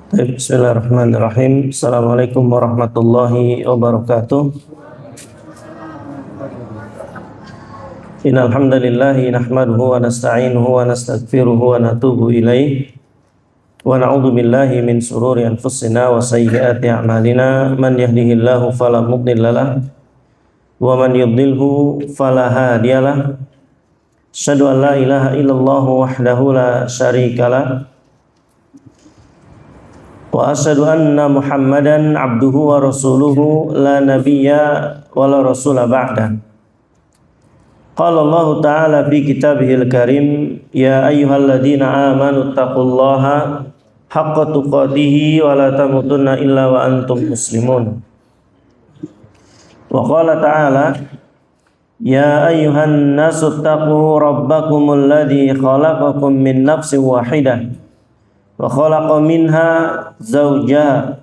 Bismillahirrahmanirrahim. Assalamualaikum warahmatullahi wabarakatuh. Innal hamdalillah nahmaduhu wa nasta'inuhu wa nastaghfiruhu wa natubu ilaih. Wa na'udzu billahi min shururi anfusina wa sayyiati a'malina. Man yahdihillahu fala mudilla lahu wa man yudlilhu fala hadiyalah. Asyhadu an la ilaha illallah wahdahu la syarika lah. Wa asyhadu anna Muhammadan abduhu wa rasuluhu la nabiyya wa la rasula ba'da. Qala Allah ta'ala fi kitabihil karim, ya ayyuhalladzina amanu taqullaha haqqa tuqatih wa la tamutunna illa wa antum muslimun. Wa qala ta'ala, ya ayyuhan nasu taqu rabbakumul ladzi khalaqakum min nafsin wahidah wa khalaqa minha zawjaha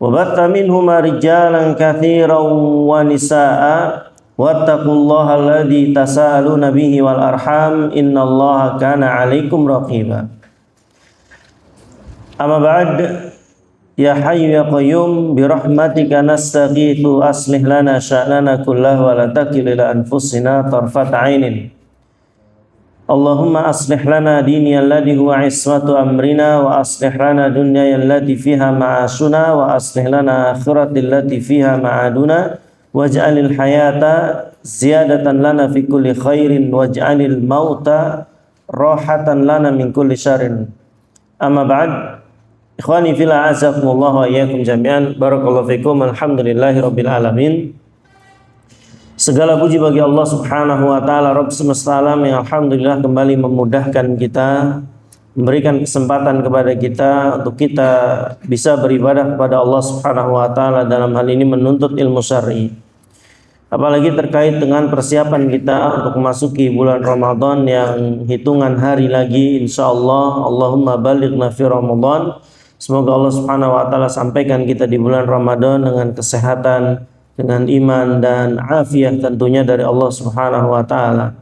wa batha minhuma rijalan katsiran wa nisaa'a wattaqullaha alladzi tasaaluna bihi wal arham innallaha kana 'alaikum raqiba. Amma ba'd, ya hayyu ya qayyum bi rahmatika nastaghithu aslih lana sya'nana kullahu wa la takil ila anfusina tarfat 'ainin. Allahumma aslih lana diniyal ladzi huwa ismatu amrina wa aslih lana dunyayal lati fiha ma'ashuna wa aslih lana akhiratil lati fiha ma'aduna waj'alil hayata ziyadatan lana fi kulli khairin waj'alil mauta rahatan lana min kulli syarrin. Amma ba'd, ikhwani fillah azakumullah wa iyyakum jami'an. Barakallahu fikum. Alhamdulillahi rabbil alamin. Segala puji bagi Allah Subhanahu wa taala Rabb semesta alam yang alhamdulillah kembali memudahkan kita, memberikan kesempatan kepada kita untuk kita bisa beribadah kepada Allah Subhanahu wa taala, dalam hal ini menuntut ilmu syar'i. Apalagi terkait dengan persiapan kita untuk memasuki bulan Ramadan yang hitungan hari lagi insyaallah. Allahumma balighna fi Ramadan. Semoga Allah Subhanahu wa taala sampaikan kita di bulan Ramadan dengan kesehatan, dengan iman dan afiah tentunya dari Allah Subhanahu wa taala.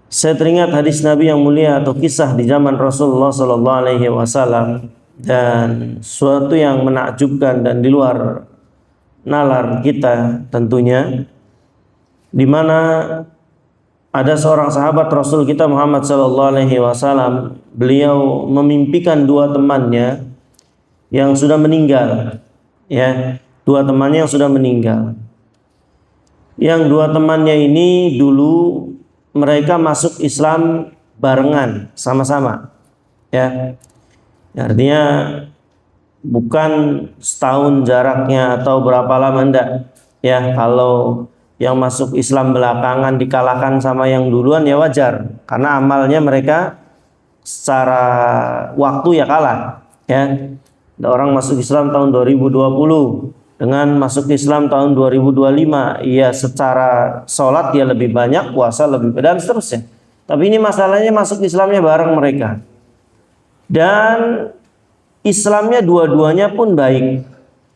Saya teringat hadis Nabi yang mulia atau kisah di zaman Rasulullah sallallahu alaihi wasallam, dan suatu yang menakjubkan dan di luar nalar kita tentunya, di mana ada seorang sahabat Rasul kita Muhammad sallallahu alaihi wasallam. Beliau memimpikan dua temannya yang sudah meninggal, ya. Dua temannya yang sudah meninggal. Yang dua temannya ini dulu mereka masuk Islam barengan, sama-sama. Ya. Artinya bukan setahun jaraknya atau berapa lama, enggak. Ya, kalau yang masuk Islam belakangan dikalahkan sama yang duluan ya wajar, karena amalnya mereka secara waktu ya kalah. Ya. Ada orang masuk Islam tahun 2020 dengan masuk Islam tahun 2025, ya secara sholat dia lebih banyak, puasa lebih, dan seterusnya. Tapi ini masalahnya masuk Islamnya bareng mereka, dan Islamnya dua-duanya pun baik.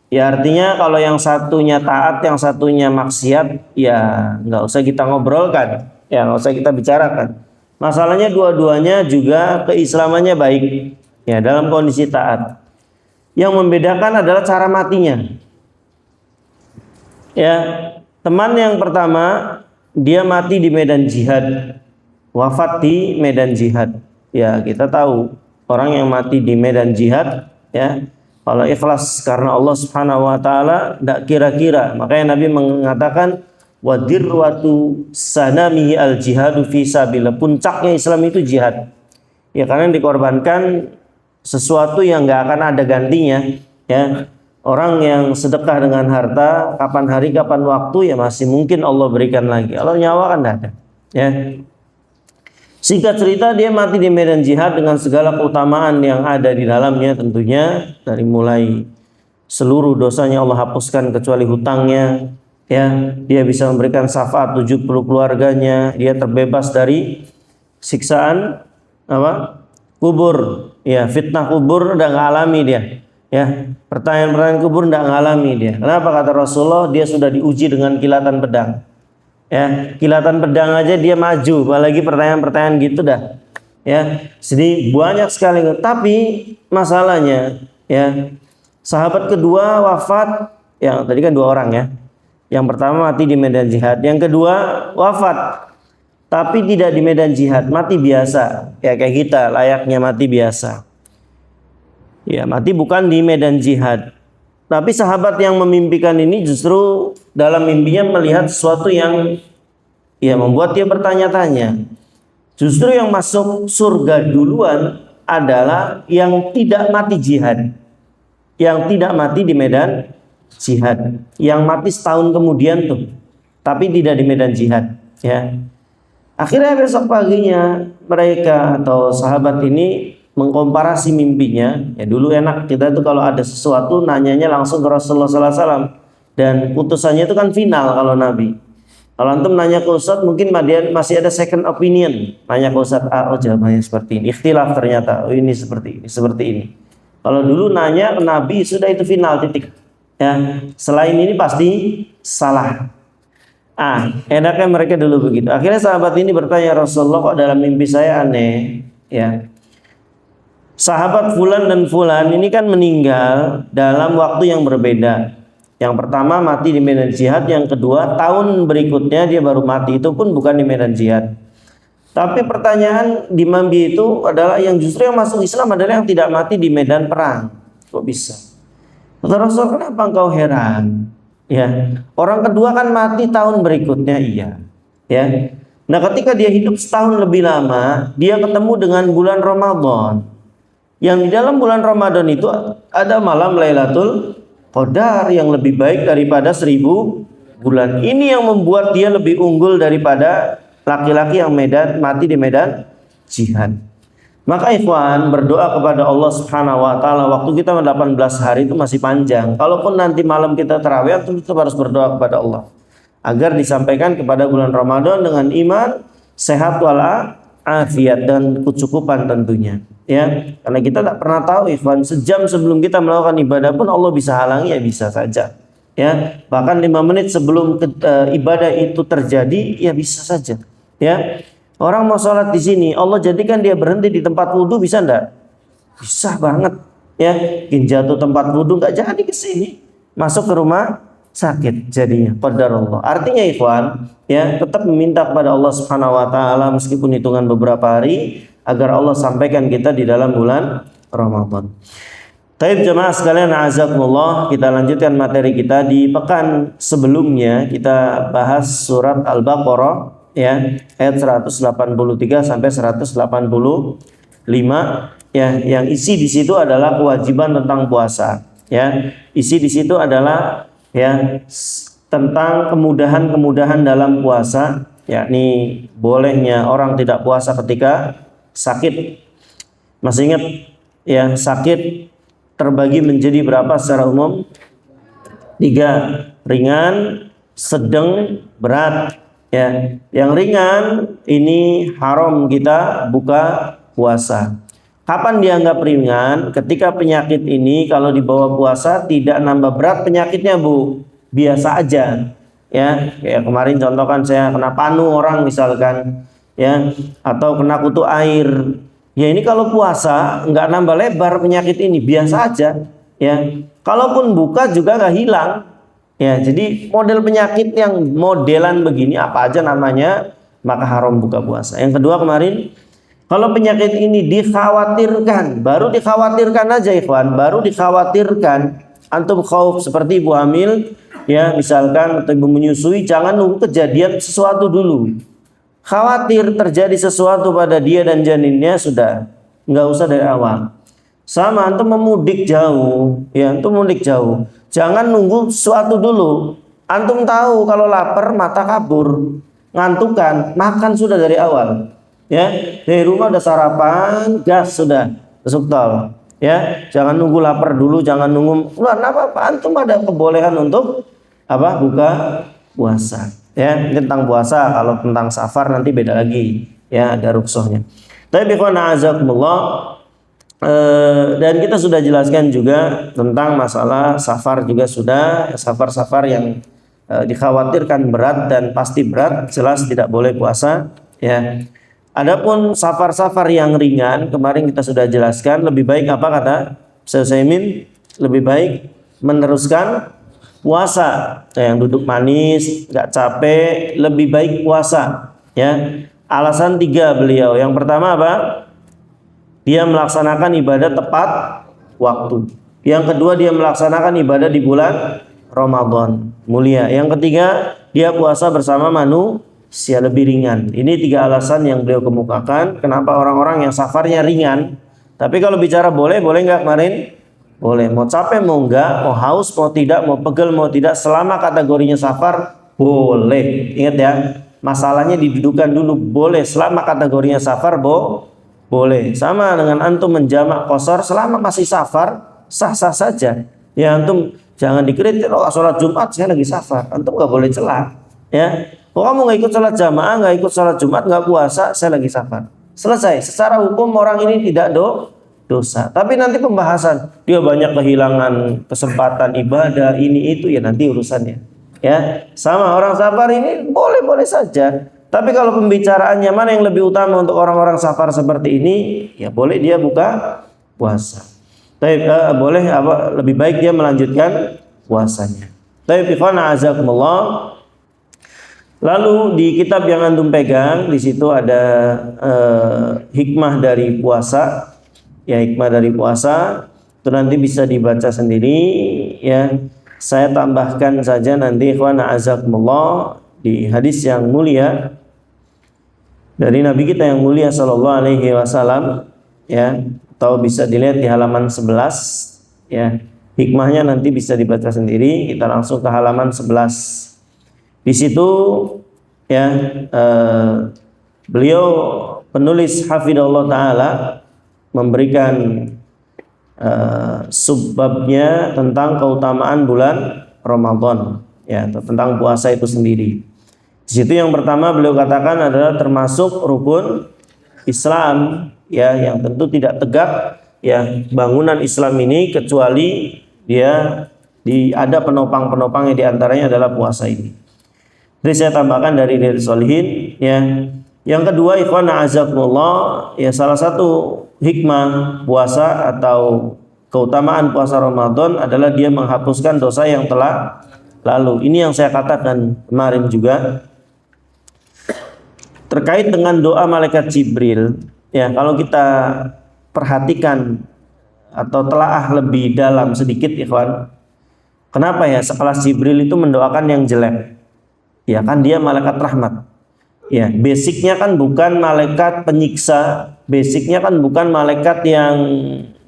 Ya artinya kalau yang satunya taat, yang satunya maksiat, ya nggak usah kita ngobrolkan, ya nggak usah kita bicarakan. Masalahnya dua-duanya juga keislamannya baik, ya dalam kondisi taat. Yang membedakan adalah cara matinya. Ya, teman yang pertama dia mati di medan jihad, wafat di medan jihad. Ya, kita tahu orang yang mati di medan jihad, ya, kalau ikhlas karena Allah Subhanahu wa taala, tidak kira-kira. Makanya Nabi mengatakan wadirwatu sanamihi al jihadu fi sabilillah. Puncaknya Islam itu jihad. Ya, karena dikorbankan sesuatu yang nggak akan ada gantinya, ya. Orang yang sedekah dengan harta, kapan hari, kapan waktu, ya masih mungkin Allah berikan lagi. Kalau nyawa kan tidak ada. Ya. Singkat cerita, dia mati di medan jihad dengan segala keutamaan yang ada di dalamnya tentunya. Dari mulai seluruh dosanya Allah hapuskan kecuali hutangnya. Ya, dia bisa memberikan syafaat 70 keluarganya. Dia terbebas dari siksaan kubur. Ya, fitnah kubur udah nggak alami dia. Ya, pertanyaan-pertanyaan kubur tidak ngalami dia. Kenapa? Kata Rasulullah, dia sudah diuji dengan kilatan pedang. Ya, kilatan pedang aja dia maju, apalagi pertanyaan-pertanyaan gitu dah. ya. Jadi banyak sekali. Tapi masalahnya, ya, sahabat kedua wafat, yang tadi kan 2 orang ya. Yang pertama mati di medan jihad, yang kedua wafat tapi tidak di medan jihad, mati biasa, ya kayak kita layaknya mati biasa. Ya, mati bukan di medan jihad. Tapi sahabat yang memimpikan ini justru dalam mimpinya melihat sesuatu yang ya membuat dia bertanya-tanya. Justru yang masuk surga duluan adalah yang tidak mati jihad, yang tidak mati di medan jihad, yang mati setahun kemudian tuh, tapi tidak di medan jihad, ya. Akhirnya besok paginya mereka atau sahabat ini mengkomparasi mimpinya. Ya dulu enak kita tuh kalau ada sesuatu nanyanya langsung ke Rasulullah SAW, dan putusannya itu kan final kalau Nabi. Kalau antum nanya ke Ustadz mungkin masih ada second opinion. Nanya ke Ustadz, oh jawabannya seperti ini, ikhtilaf ternyata, oh ini seperti ini, seperti ini. Kalau dulu nanya ke Nabi sudah itu final, titik. Ya, selain ini pasti salah. Enaknya mereka dulu begitu. Akhirnya sahabat ini bertanya, Rasulullah kok dalam mimpi saya aneh, ya. Sahabat fulan dan fulan ini kan meninggal dalam waktu yang berbeda. Yang pertama mati di medan jihad, yang kedua tahun berikutnya dia baru mati, itu pun bukan di medan jihad. Tapi pertanyaan di mimpi itu adalah yang justru yang masuk Islam adalah yang tidak mati di medan perang. Kok bisa? Kata Rasul, kenapa engkau heran? Ya, orang kedua kan mati tahun berikutnya, iya. Ya. Nah, ketika dia hidup setahun lebih lama, dia ketemu dengan bulan Ramadan. Yang di dalam bulan Ramadan itu ada malam Lailatul Qadar yang lebih baik daripada 1000 bulan. Ini yang membuat dia lebih unggul daripada laki-laki yang mati di medan jihad. Maka ikhwan, berdoa kepada Allah Subhanahu wa taala, waktu kita 18 hari itu masih panjang. Kalaupun nanti malam kita tarawih, kita harus berdoa kepada Allah agar disampaikan kepada bulan Ramadan dengan iman, sehat walafiat dan kecukupan tentunya. Ya, karena kita tak pernah tahu ikhwan, sejam sebelum kita melakukan ibadah pun Allah bisa halangi, ya bisa saja. Ya, bahkan 5 menit sebelum ibadah itu terjadi, ya bisa saja. Ya. Orang mau sholat di sini, Allah jadikan dia berhenti di tempat wudhu, bisa enggak? Bisa banget, ya. Jatuh tempat wudhu nggak jadi ke sini, masuk ke rumah sakit jadinya. Qadarullah. Artinya ikhwan, ya tetap meminta kepada Allah Subhanahu Wa Taala meskipun hitungan beberapa hari agar Allah sampaikan kita di dalam bulan Ramadan. Taib jemaah sekalian, azakumullah, kita lanjutkan materi kita. Di pekan sebelumnya kita bahas surat Al-Baqarah, ya, ayat 183 sampai 185, ya, yang isi di situ adalah kewajiban tentang puasa, ya. Isi di situ adalah ya tentang kemudahan-kemudahan dalam puasa, yakni bolehnya orang tidak puasa ketika sakit. Masih ingat ya, sakit terbagi menjadi berapa secara umum? 3, ringan, sedang, berat. Ya, yang ringan ini haram kita buka puasa. Kapan dianggap ringan? Ketika penyakit ini kalau dibawa puasa tidak nambah berat penyakitnya, Bu. Biasa aja. Ya, kayak kemarin contoh kan saya kena panu orang misalkan, ya, atau kena kutu air. Ya ini kalau puasa nggak nambah lebar penyakit ini, biasa aja. Ya, kalaupun buka juga nggak hilang. Ya, jadi model penyakit yang modelan begini apa aja namanya, maka haram buka puasa. Yang kedua kemarin, kalau penyakit ini dikhawatirkan, baru dikhawatirkan aja ikhwan, baru dikhawatirkan, antum khauf seperti ibu hamil, ya misalkan, atau ibu menyusui, jangan nunggu kejadian sesuatu dulu. Khawatir terjadi sesuatu pada dia dan janinnya, sudah nggak usah dari awal. Sama antum memudik jauh, ya antum mudik jauh, jangan nunggu sesuatu dulu. Antum tahu kalau lapar mata kabur, ngantukan, makan sudah dari awal. Ya, dari rumah udah sarapan, gas sudah masuk tol. Ya, jangan nunggu lapar dulu, jangan nunggu keluar apa-apa. Antum ada kebolehan untuk apa? Buka puasa. Ya, ini tentang puasa. Kalau tentang safar nanti beda lagi. Ya, ada rukhsahnya. Tapi ikhwan a'azakumullah, dan kita sudah jelaskan juga tentang masalah safar juga sudah, safar-safar yang dikhawatirkan berat dan pasti berat, jelas tidak boleh puasa, ya. Adapun safar-safar yang ringan, kemarin kita sudah jelaskan, lebih baik apa kata Syekh Utsaimin? Lebih baik meneruskan puasa. Yang duduk manis, nggak capek, lebih baik puasa. Ya, alasan 3 beliau. Yang pertama apa? Dia melaksanakan ibadah tepat waktu. Yang kedua, dia melaksanakan ibadah di bulan Ramadan mulia. Yang ketiga, dia puasa bersama manusia, lebih ringan. Ini 3 alasan yang beliau kemukakan kenapa orang-orang yang safarnya ringan. Tapi kalau bicara boleh nggak kemarin? Boleh. Mau capek mau enggak, mau haus mau tidak, mau pegel mau tidak, selama kategorinya safar boleh. Ingat ya, masalahnya didudukan dulu. Boleh selama kategorinya safar boleh. Sama dengan antum menjamak qashar selama masih safar, sah-sah saja. Ya antum jangan dikritik, oh sholat Jumat saya lagi safar. Antum nggak boleh celah. Ya, kalau kamu nggak ikut sholat jamaah, nggak ikut sholat Jumat, nggak puasa, saya lagi safar. Selesai. Secara hukum orang ini tidak dosa. Tapi nanti pembahasan dia banyak kehilangan kesempatan ibadah ini itu, ya nanti urusannya. Ya, sama orang safar ini boleh saja. Tapi kalau pembicaraannya mana yang lebih utama untuk orang-orang safar seperti ini, ya boleh dia buka puasa. Tapi boleh lebih baik dia melanjutkan puasanya. Tapi ikhwana azakumullah. Lalu di kitab yang antum pegang di situ ada hikmah dari puasa. Ya, hikmah dari puasa itu nanti bisa dibaca sendiri ya. Saya tambahkan saja nanti ikhwana azakumullah di hadis yang mulia dari Nabi kita yang mulia sallallahu alaihi wasallam ya, atau bisa dilihat di halaman 11 ya. Hikmahnya nanti bisa dibaca sendiri. Kita langsung ke halaman 11. Di situ ya beliau penulis hafidhahullah taala memberikan subbabnya tentang keutamaan bulan Ramadan ya, tentang puasa itu sendiri. Di situ yang pertama beliau katakan adalah termasuk rukun Islam ya, yang tentu tidak tegak ya bangunan Islam ini kecuali dia ada penopang-penopangnya, di antaranya adalah puasa ini. Jadi saya tambahkan dari Riyadhus Shalihin ya. Yang kedua ikhwana azakumullah ya, salah satu hikmah puasa atau keutamaan puasa Ramadan adalah dia menghapuskan dosa yang telah lalu. Ini yang saya katakan kemarin juga terkait dengan doa malaikat Jibril ya. Kalau kita perhatikan atau telaah lebih dalam sedikit ikhwan, kenapa ya sekelas Jibril itu mendoakan yang jelek? Ya kan dia malaikat rahmat. Ya, basicnya kan bukan malaikat penyiksa, basicnya kan bukan malaikat yang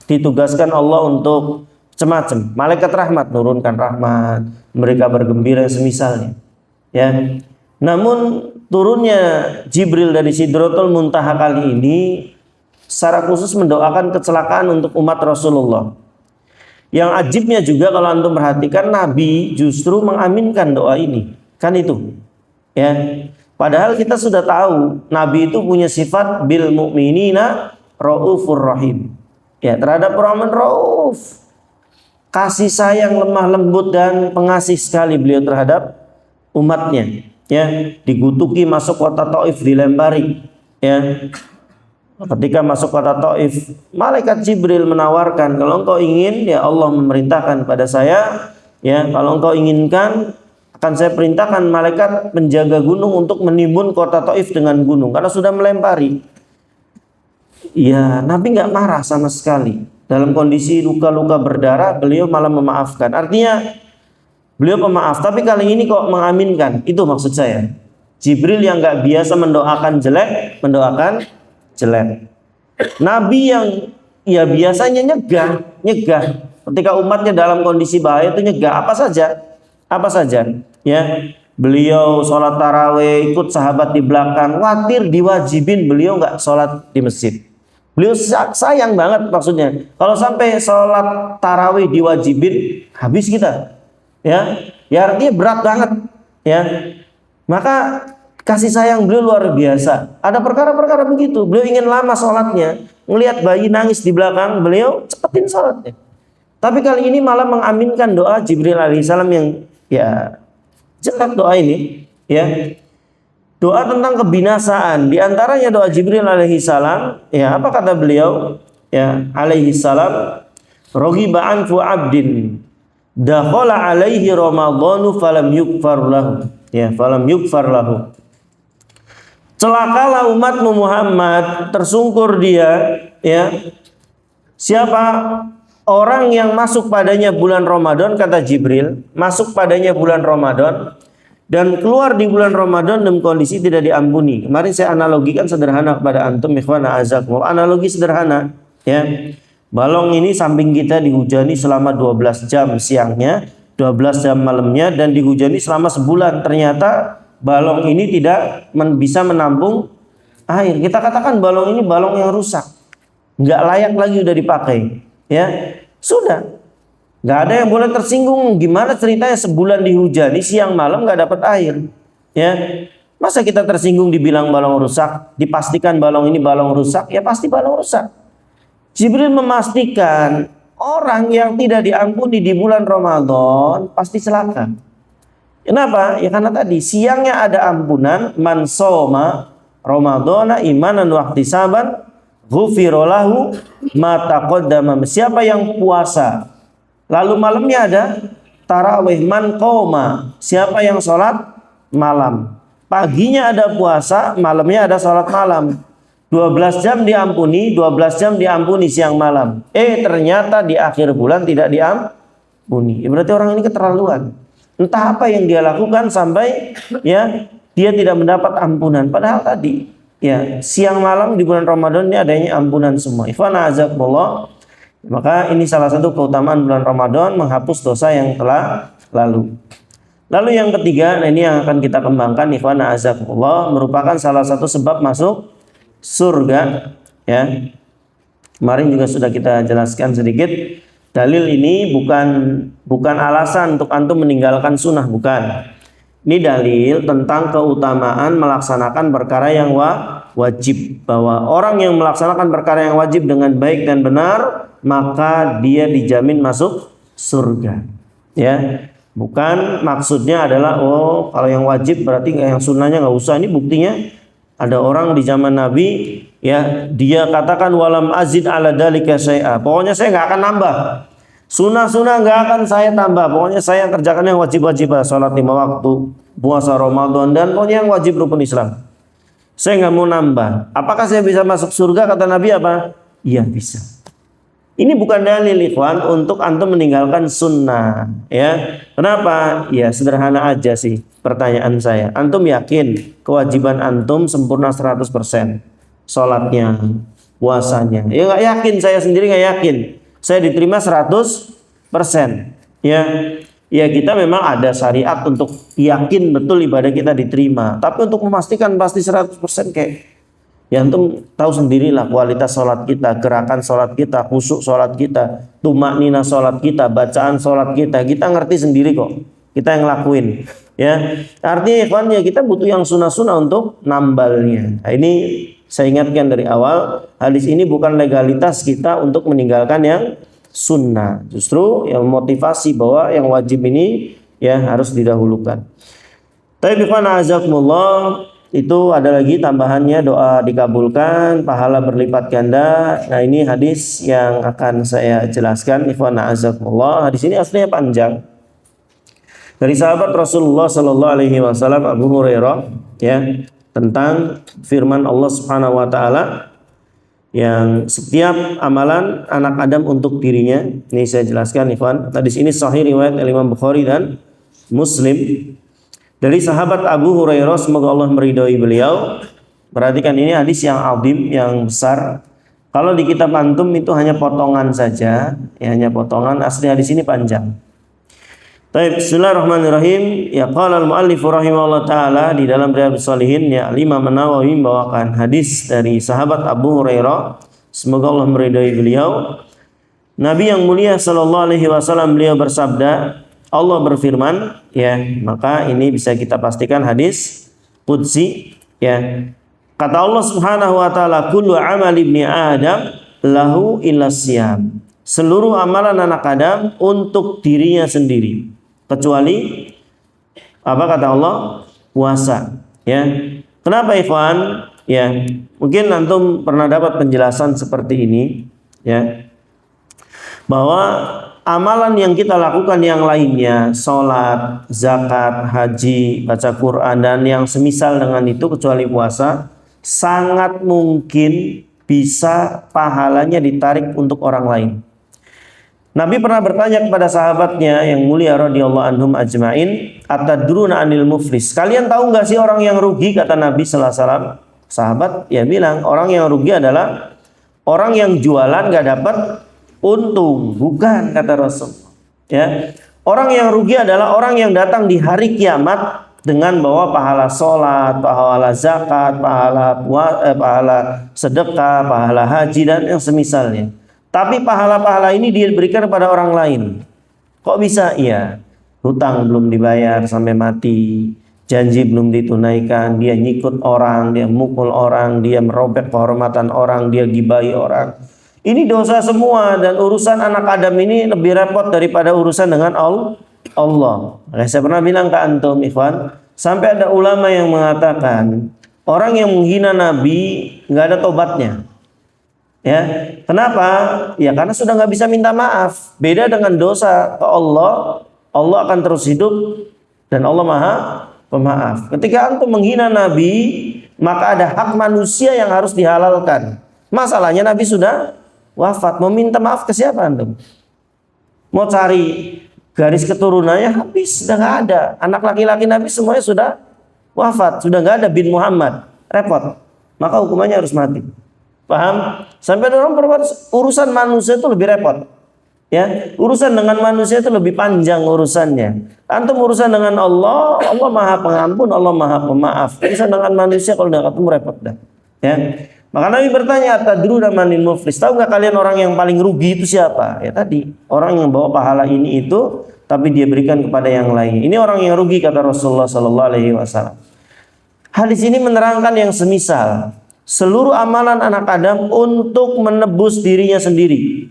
ditugaskan Allah untuk macam-macam. Malaikat rahmat, nurunkan rahmat, mereka bergembira semisalnya. Ya. Namun turunnya Jibril dari Sidratul Muntaha kali ini secara khusus mendoakan kecelakaan untuk umat Rasulullah. Yang ajibnya juga kalau antum perhatikan, Nabi justru mengaminkan doa ini. Kan itu. Ya. Padahal kita sudah tahu Nabi itu punya sifat bil mu'minina raufur rahim. Ya, terhadap orang rauf. Kasih sayang lemah lembut dan pengasih sekali beliau terhadap umatnya. Ya, digutuki masuk kota Taif dilempari. Ya. Ketika masuk kota Taif, malaikat Jibril menawarkan, kalau engkau ingin, ya Allah memerintahkan pada saya, ya, kalau engkau inginkan akan saya perintahkan malaikat penjaga gunung untuk menimbun kota Taif dengan gunung karena sudah melempari. Ya, Nabi nggak marah sama sekali. Dalam kondisi luka-luka berdarah, beliau malah memaafkan. Artinya beliau pemaaf, tapi kali ini kok mengaminkan. Itu maksud saya. Jibril yang nggak biasa mendoakan jelek, mendoakan jelek. Nabi yang ya biasanya nyegah. Ketika umatnya dalam kondisi bahaya itu nyegah apa saja ya. Beliau sholat taraweh ikut sahabat di belakang, khawatir diwajibin, beliau nggak sholat di masjid. Beliau sayang banget, maksudnya kalau sampai sholat taraweh diwajibin, habis kita ya artinya berat banget ya. Maka kasih sayang beliau luar biasa. Ada perkara-perkara begitu, beliau ingin lama sholatnya, ngelihat bayi nangis di belakang, beliau cepetin sholatnya. Tapi kali ini malah mengaminkan doa Jibril alaihissalam yang ya jelek doa ini ya. Doa tentang kebinasaan, di antaranya doa Jibril alaihi salam, ya apa kata beliau? Ya, alaihi salam, raghiba anfu abdin dakhala alaihi ramadhanu falam yukfar lahu. Ya, falam yukfar lahu. Celakalah umatmu Muhammad, tersungkur dia, ya. Siapa orang yang masuk padanya bulan Ramadan, kata Jibril, masuk padanya bulan Ramadan dan keluar di bulan Ramadan dalam kondisi tidak diampuni. Kemarin saya analogikan sederhana kepada antum, ikhwana azakumullah. Analogi sederhana, ya. Balong ini samping kita dihujani selama 12 jam siangnya, 12 jam malamnya, dan dihujani selama sebulan. Ternyata balong ini tidak bisa menampung air. Kita katakan balong ini balong yang rusak, nggak layak lagi udah dipakai. Ya, sudah. Nggak ada yang boleh tersinggung. Gimana ceritanya sebulan dihujani siang malam nggak dapat air? Ya, masa kita tersinggung dibilang balong rusak? Dipastikan balong ini balong rusak, ya pasti balong rusak. Jibril memastikan orang yang tidak diampuni di bulan Ramadan pasti celaka. Kenapa? Ya karena tadi siangnya ada ampunan, man soma Ramadhana imanan wa ihtisaban ghufira lahu ma taqaddama. Siapa yang puasa lalu malamnya ada tarawih, man qoma, siapa yang sholat malam, paginya ada puasa, malamnya ada sholat malam, 12 jam diampuni, 12 jam diampuni siang malam. Ternyata di akhir bulan tidak diampuni. Berarti orang ini keterlaluan. Entah apa yang dia lakukan sampai ya dia tidak mendapat ampunan. Padahal tadi ya siang malam di bulan Ramadan ini adanya ampunan semua. Ikhwana azakumullah. Maka ini salah satu keutamaan bulan Ramadan, menghapus dosa yang telah lalu. Lalu yang ketiga, nah ini yang akan kita kembangkan, ikhwana azakumullah, merupakan salah satu sebab masuk surga. Ya, kemarin juga sudah kita jelaskan sedikit. Dalil ini bukan alasan untuk antum meninggalkan sunnah, bukan. Ini dalil tentang keutamaan melaksanakan perkara yang wajib, bahwa orang yang melaksanakan perkara yang wajib dengan baik dan benar, maka dia dijamin masuk surga. Ya, bukan maksudnya adalah kalau yang wajib berarti yang sunnahnya nggak usah. Ini buktinya ada orang di zaman Nabi, ya, dia katakan walam azid ala dalika syai'a. Pokoknya saya nggak akan nambah. Sunnah-sunnah nggak akan saya tambah. Pokoknya saya kerjakan yang wajib-wajib, sholat 5 waktu, puasa Ramadan, dan pokoknya yang wajib rukun Islam. Saya nggak mau nambah. Apakah saya bisa masuk surga? Kata Nabi apa? Iya bisa. Ini bukan dalil ikhwan untuk antum meninggalkan sunnah. Ya, kenapa? Ya sederhana aja sih pertanyaan saya. Antum yakin kewajiban antum sempurna 100%? Sholatnya, puasanya. Ya nggak yakin, saya sendiri nggak yakin. Saya diterima 100%. Ya kita memang ada syariat untuk yakin betul ibadah kita diterima. Tapi untuk memastikan pasti 100% kayak ya antum tahu sendirilah kualitas sholat kita, gerakan sholat kita, khusyuk sholat kita, tumaknina sholat kita, bacaan sholat kita ngerti sendiri kok. Kita yang lakuin. Ya, artinya ikhwan, ya kita butuh yang sunnah-sunnah untuk nambalnya. Nah, ini saya ingatkan dari awal, hadis ini bukan legalitas kita untuk meninggalkan yang sunnah. Justru yang motivasi bahwa yang wajib ini ya harus didahulukan. Tapi ikhwan azakumullah, itu ada lagi tambahannya, doa dikabulkan, pahala berlipat ganda. Nah ini hadis yang akan saya jelaskan, ikhwan azakumullah. Hadis ini aslinya panjang. Dari sahabat Rasulullah Sallallahu Alaihi Wasallam Abu Hurairah, ya, tentang firman Allah Subhanahu Wa Taala yang setiap amalan anak Adam untuk dirinya. Ini saya jelaskan, ikhwan. Hadis ini sahih riwayat Imam Bukhari dan Muslim. Dari sahabat Abu Hurairah, semoga Allah meridhai beliau. Perhatikan, ini hadis yang azim, yang besar. Kalau di kitab antum itu hanya potongan saja, ya, hanya potongan. Asli hadis ini panjang. Baik, bismillahirrahmanirrahim. Ya, qala al-muallif rahimahullah taala di dalam Riyadhus Shalihin, ya, Imam An-Nawawi membawakan hadis dari sahabat Abu Hurairah, semoga Allah meridhai beliau. Nabi yang mulia sallallahu alaihi wasallam beliau bersabda, Allah berfirman, ya, maka ini bisa kita pastikan hadis qudsi, ya. Kata Allah Subhanahu wa taala, kullu amali ibni Adam lahu illa siyam. Seluruh amalan anak Adam untuk dirinya sendiri, kecuali apa kata Allah? Puasa, ya. Kenapa ikhwan? Ya, mungkin antum pernah dapat penjelasan seperti ini, ya. Bahwa amalan yang kita lakukan yang lainnya, sholat, zakat, haji, baca Quran, dan yang semisal dengan itu kecuali puasa, sangat mungkin bisa pahalanya ditarik untuk orang lain. Nabi pernah bertanya kepada sahabatnya yang mulia radhiyallahu anhum ajmain, atadruna anil muflis? Kalian tahu nggak sih orang yang rugi? Kata Nabi sallallahu alaihi wasallam. Sahabat ya bilang, orang yang rugi adalah orang yang jualan nggak dapat untung. Bukan, kata Rasul. Ya, orang yang rugi adalah orang yang datang di hari kiamat dengan bawa pahala sholat, pahala zakat, pahala sedekah, pahala haji dan yang semisalnya. Tapi pahala-pahala ini dia berikan kepada orang lain. Kok bisa? Iya, hutang belum dibayar sampai mati, janji belum ditunaikan, dia nyikut orang, dia mukul orang, dia merobek kehormatan orang, dia gibahi orang. Ini dosa semua, dan urusan anak Adam ini lebih repot daripada urusan dengan Allah. Saya pernah bilang ke antum ikhwan, sampai ada ulama yang mengatakan orang yang menghina Nabi nggak ada tobatnya. Ya, kenapa? Ya karena sudah nggak bisa minta maaf. Beda dengan dosa ke Allah, Allah akan terus hidup dan Allah Maha Pemaaf. Ketika antum menghina Nabi, maka ada hak manusia yang harus dihalalkan. Masalahnya Nabi sudah wafat, mau minta maaf ke siapa antum? Mau cari garis keturunannya habis, sudah nggak ada. Anak laki-laki Nabi semuanya sudah wafat, sudah nggak ada bin Muhammad, repot. Maka hukumannya harus mati. Paham? Sampai orang berbuat urusan manusia itu lebih repot. Ya, urusan dengan manusia itu lebih panjang urusannya. Antum urusan dengan Allah, Allah Maha Pengampun, Allah Maha Pemaaf. Urusan dengan manusia kalau udah ketemu repot dah. Ya. Maka Nabi bertanya, atadruna manil muflis? Tahu nggak kalian orang yang paling rugi itu siapa? Ya tadi, orang yang bawa pahala ini itu tapi dia berikan kepada yang lain. Ini orang yang rugi, kata Rasulullah sallallahu alaihi wasallam. Hadis ini menerangkan yang semisal seluruh amalan anak Adam untuk menebus dirinya sendiri.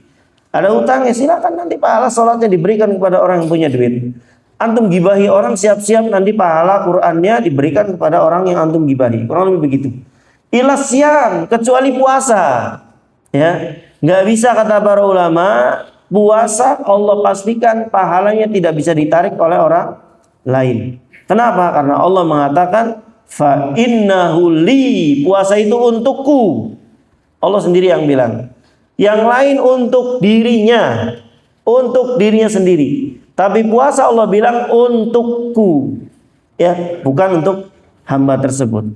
Ada utang ya silakan, nanti pahala sholatnya diberikan kepada orang yang punya duit. Antum gibahi orang, siap-siap nanti pahala Qur'annya diberikan kepada orang yang antum gibahi. Kurang lebih begitu. Ila siam, kecuali puasa. Ya, nggak bisa kata para ulama, puasa Allah pastikan pahalanya tidak bisa ditarik oleh orang lain. Kenapa? Karena Allah mengatakan fa innahu li, puasa itu untukku. Allah sendiri yang bilang. Yang lain untuk dirinya sendiri. Tapi puasa Allah bilang untukku. Ya, bukan untuk hamba tersebut.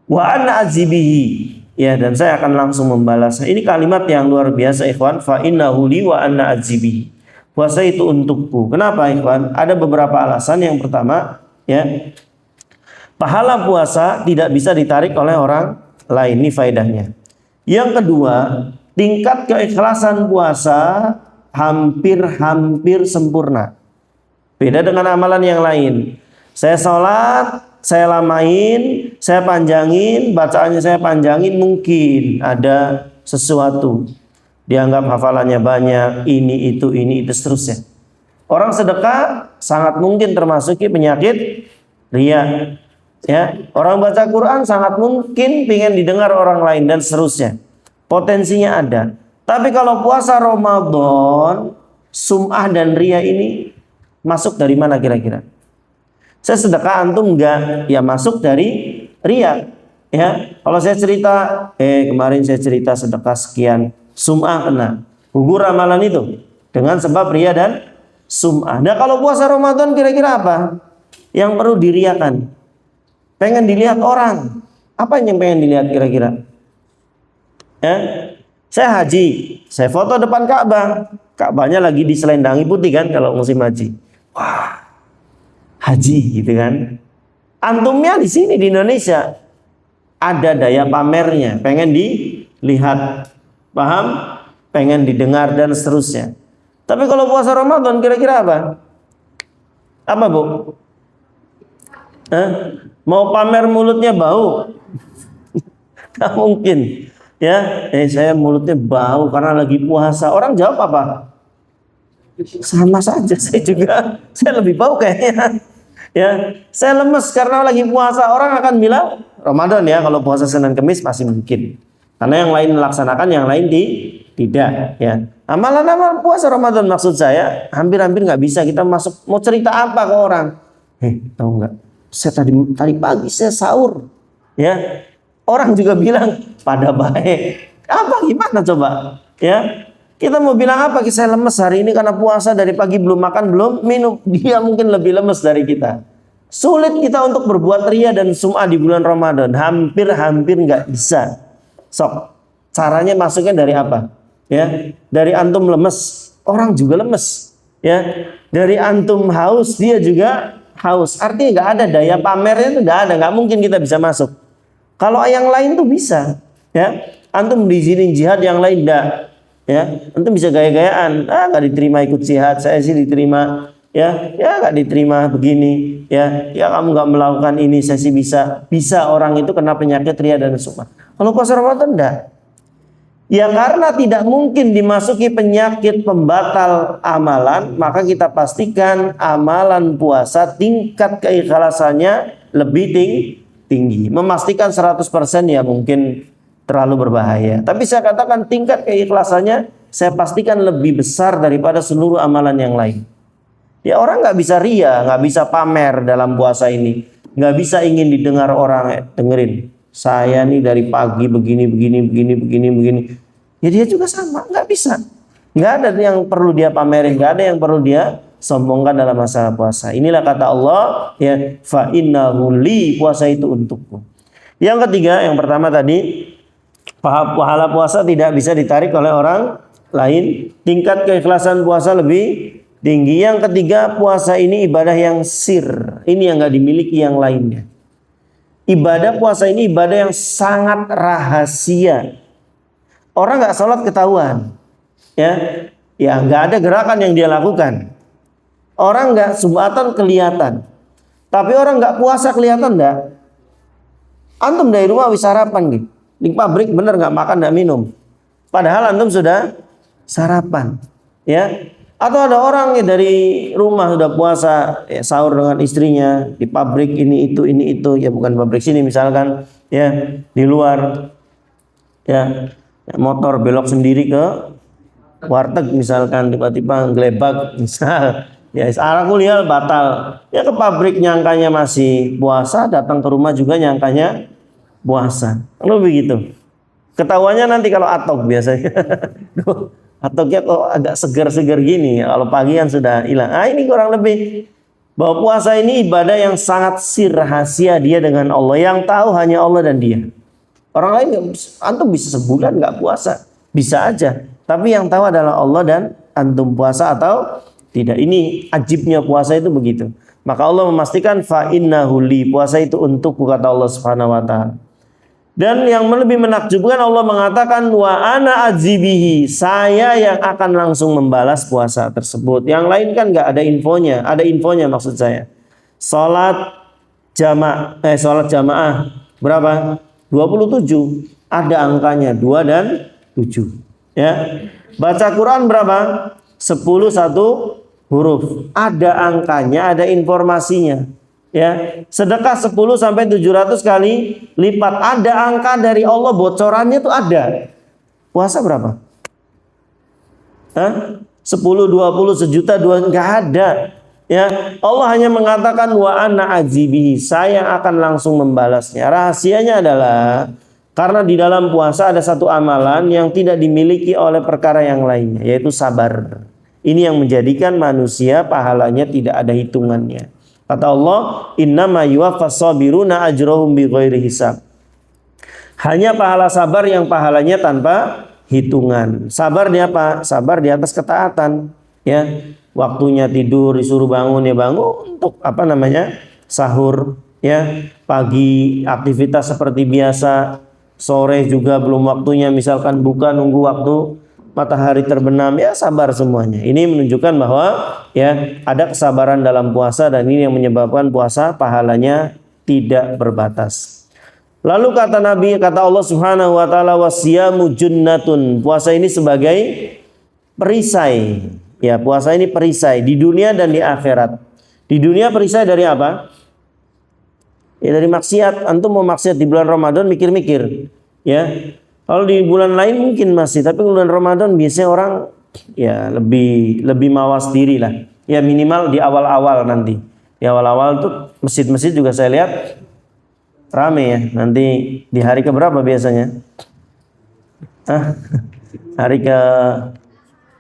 Wa ana azibihi. Ya, dan saya akan langsung membalas. Ini kalimat yang luar biasa ikhwan, fa innahu li wa ana azibihi. Puasa itu untukku. Kenapa ikhwan? Ada beberapa alasan. Yang pertama, ya, pahala puasa tidak bisa ditarik oleh orang lain. Ini faedahnya. Yang kedua, tingkat keikhlasan puasa hampir sempurna. Beda dengan amalan yang lain. Saya sholat, saya lamain, saya panjangin, bacaannya saya panjangin, mungkin ada sesuatu. Dianggap hafalannya banyak, ini itu seterusnya. Orang sedekah sangat mungkin termasuki penyakit riya. Ya, orang baca Quran sangat mungkin pengen didengar orang lain dan seterusnya. Potensinya ada. Tapi kalau puasa Ramadan, sum'ah dan riya ini masuk dari mana kira-kira? Saya sedekah antum enggak? Ya masuk dari riya. Ya, kalau saya cerita, kemarin saya cerita sedekah sekian, sum'ah kena. Gugur amalan itu dengan sebab riya dan sum'ah. Nah, kalau puasa Ramadan kira-kira apa yang perlu diriakan? Pengen dilihat orang. Apa yang pengen dilihat kira-kira? Ya, saya haji, saya foto depan Ka'bah. Ka'bahnya lagi diselendangi putih kan kalau musim haji. Wah, haji gitu kan. Antumnya di sini di Indonesia ada daya pamernya, pengen dilihat, paham? Pengen didengar dan seterusnya. Tapi kalau puasa Ramadan kira-kira apa? Apa Bu? Mau pamer mulutnya bau? Gak mungkin. Ya, saya mulutnya bau karena lagi puasa. Orang jawab apa? Sama saja, saya lebih bau kayaknya. Ya, saya lemes karena lagi puasa. Orang akan bilang Ramadan ya. Kalau puasa Senin Kamis masih mungkin. Karena yang lain melaksanakan, yang lain tidak ya. Amalan-amalan puasa Ramadan maksud saya hampir-hampir nggak bisa kita masuk. Mau cerita apa ke orang? Tahu nggak? Saya tadi pagi saya sahur ya. Orang juga bilang pada baik. Apa gimana coba? Ya. Kita mau bilang apa? Saya lemes hari ini karena puasa, dari pagi belum makan, belum minum. Dia mungkin lebih lemes dari kita. Sulit kita untuk berbuat ria dan sum'ah di bulan Ramadan. Hampir-hampir nggak bisa. Sok, caranya masuknya dari apa? Ya, dari antum lemes, orang juga lemes. Ya, dari antum haus, dia juga haus. Artinya nggak ada daya pamernya, itu nggak ada. Nggak mungkin kita bisa masuk. Kalau yang lain tuh bisa. Ya, antum diizinin jihad, yang lain enggak. Ya, antum bisa gaya-gayaan, nggak diterima ikut jihad, saya sih diterima, ya nggak diterima begini, ya kamu nggak melakukan ini, saya sih bisa orang itu kena penyakit ria dan sum'ah. Kalau puasa Ramadan enggak, ya karena tidak mungkin dimasuki penyakit pembatal amalan, maka kita pastikan amalan puasa tingkat keikhlasannya lebih tinggi. Memastikan 100% ya mungkin terlalu berbahaya. Tapi saya katakan tingkat keikhlasannya saya pastikan lebih besar daripada seluruh amalan yang lain. Ya orang nggak bisa ria, nggak bisa pamer dalam puasa ini, nggak bisa ingin didengar orang. Dengerin, saya nih dari pagi begini. Ya dia juga sama, nggak bisa. Nggak ada yang perlu dia pamerin, nggak ada yang perlu dia sombongkan dalam masalah puasa. Inilah kata Allah, ya fa innahu li, puasa itu untukku. Yang ketiga, yang pertama tadi, pahala puasa tidak bisa ditarik oleh orang lain. Tingkat keikhlasan puasa lebih tinggi. Yang ketiga, puasa ini ibadah yang sir. Ini yang nggak dimiliki yang lainnya. Ibadah puasa ini ibadah yang sangat rahasia. Orang nggak sholat ketahuan, ya nggak ada gerakan yang dia lakukan. Orang nggak subatan kelihatan, tapi orang nggak puasa kelihatan enggak. Antum dari rumah wis sarapan gitu. Di pabrik bener nggak makan nggak minum, padahal antum sudah sarapan, ya. Atau ada orang ya dari rumah sudah puasa, ya, sahur dengan istrinya di pabrik ini itu, ya bukan pabrik sini misalkan, ya di luar, ya motor belok sendiri ke warteg misalkan, tiba-tiba gelebak misal, ya arah kuliah batal, ya ke pabrik nyangkanya masih puasa, datang ke rumah juga nyangkanya puasa. Kalau begitu ketahuannya nanti kalau atok biasanya atoknya kok agak segar-segar gini, kalau pagian sudah hilang. Ini kurang lebih bahwa puasa ini ibadah yang sangat sir, rahasia dia dengan Allah, yang tahu hanya Allah dan dia. Orang lain antum bisa sebulan nggak puasa, bisa aja, tapi yang tahu adalah Allah dan antum puasa atau tidak. Ini ajibnya puasa itu begitu. Maka Allah memastikan fa innahu li, puasa itu untukku, kata Allah Subhanahu wa taala. Dan yang lebih menakjubkan, Allah mengatakan wa ana azibihi, saya yang akan langsung membalas puasa tersebut. Yang lain kan nggak ada infonya. Ada infonya maksud saya. Salat jamaah berapa? 27. Ada angkanya 2 dan 7. Ya. Baca Quran berapa? 10 satu huruf. Ada angkanya, ada informasinya. Ya, sedekah 10 sampai 700 kali lipat, ada angka dari Allah, bocorannya tuh ada. Puasa berapa? 10, 20, sejuta, 2, enggak ada. Ya, Allah hanya mengatakan wa ana azibihi, saya akan langsung membalasnya. Rahasianya adalah karena di dalam puasa ada satu amalan yang tidak dimiliki oleh perkara yang lainnya, yaitu sabar. Ini yang menjadikan manusia pahalanya tidak ada hitungannya. Kata Allah, innama yuwaffas sabiruna ajrahum bighairi hisab. Hanya pahala sabar yang pahalanya tanpa hitungan. Sabar di apa? Sabar di atas ketaatan, ya. Waktunya tidur disuruh bangun, ya bangun untuk sahur, ya. Pagi aktivitas seperti biasa, sore juga belum waktunya misalkan buka, nunggu waktu matahari terbenam, ya sabar semuanya. Ini menunjukkan bahwa ya ada kesabaran dalam puasa, dan ini yang menyebabkan puasa pahalanya tidak berbatas. Lalu kata Nabi, kata Allah Subhanahu wa taala, wasiyamu junnatun, puasa ini sebagai perisai. Ya, puasa ini perisai di dunia dan di akhirat. Di dunia perisai dari apa? Ya dari maksiat, antum mau maksiat di bulan Ramadan mikir-mikir, ya. Kalau di bulan lain mungkin masih, tapi bulan Ramadan biasanya orang ya lebih mawas diri lah. Ya minimal di awal-awal nanti. Di awal-awal tuh masjid-masjid juga saya lihat rame ya. Nanti di hari keberapa biasanya? Hari ke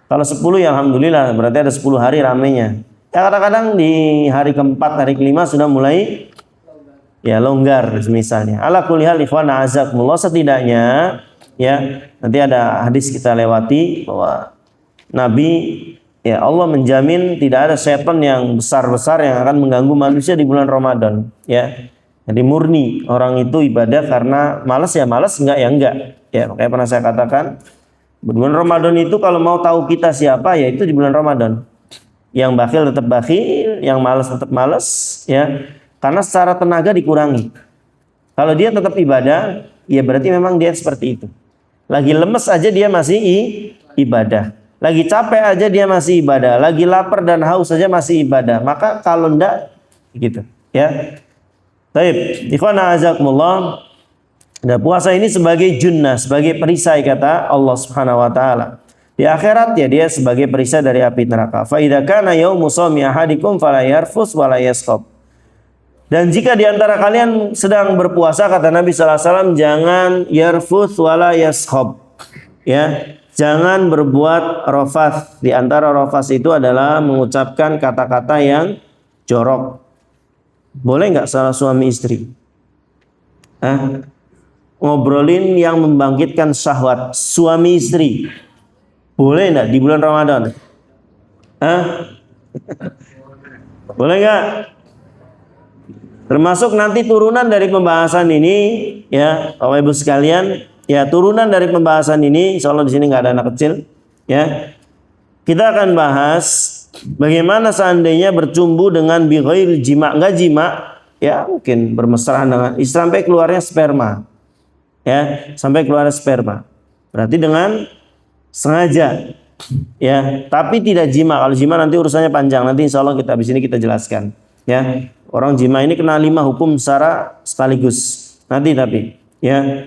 kalau 10 ya alhamdulillah, berarti ada 10 hari ramenya. Ya kadang-kadang di hari keempat, hari kelima sudah mulai ya longgar misalnya. Ala kulli hal ikhwan azakumullah, setidaknya ya nanti ada hadis kita lewati bahwa Nabi ya Allah menjamin tidak ada setan yang besar-besar yang akan mengganggu manusia di bulan Ramadan ya. Jadi murni orang itu ibadah karena malas ya malas, enggak ya enggak. Ya makanya pernah saya katakan bulan Ramadan itu kalau mau tahu kita siapa ya itu di bulan Ramadan. Yang bakhil tetap bakhil, yang malas tetap malas ya. Karena secara tenaga dikurangi. Kalau dia tetap ibadah, ya berarti memang dia seperti itu. Lagi lemes aja dia masih ibadah. Lagi capek aja dia masih ibadah. Lagi lapar dan haus saja masih ibadah. Maka kalau enggak gitu ya. Baik, ikhwan a'azakumullah. Nah, puasa ini sebagai junnah, sebagai perisai kata Allah Subhanahu wa taala. Di akhirat ya dia sebagai perisai dari api neraka. Fa idza kana yaumu shaumi ahadikum fala yarfus wala yaskhab. Dan jika di antara kalian sedang berpuasa kata Nabi sallallahu alaihi wasallam jangan yarfus wala yaskhab. Ya, jangan berbuat rafath. Di antara rafath itu adalah mengucapkan kata-kata yang jorok. Boleh nggak salah suami istri? Ngobrolin yang membangkitkan syahwat suami istri. Boleh enggak di bulan Ramadan? Boleh enggak? Termasuk nanti turunan dari pembahasan ini ya, Bapak Ibu sekalian, ya turunan dari pembahasan ini, insyaallah di sini enggak ada anak kecil, ya. Kita akan bahas bagaimana seandainya bercumbu dengan bighair jima, enggak jima, ya mungkin bermesraan dengan istri sampai keluarnya sperma. Ya, sampai keluar sperma. Berarti dengan sengaja. Ya, tapi tidak jima. Kalau jima nanti urusannya panjang. Nanti insya Allah kita habis ini kita jelaskan. Ya, orang jima ini kena 5 hukum secara sekaligus. Nanti tapi, ya.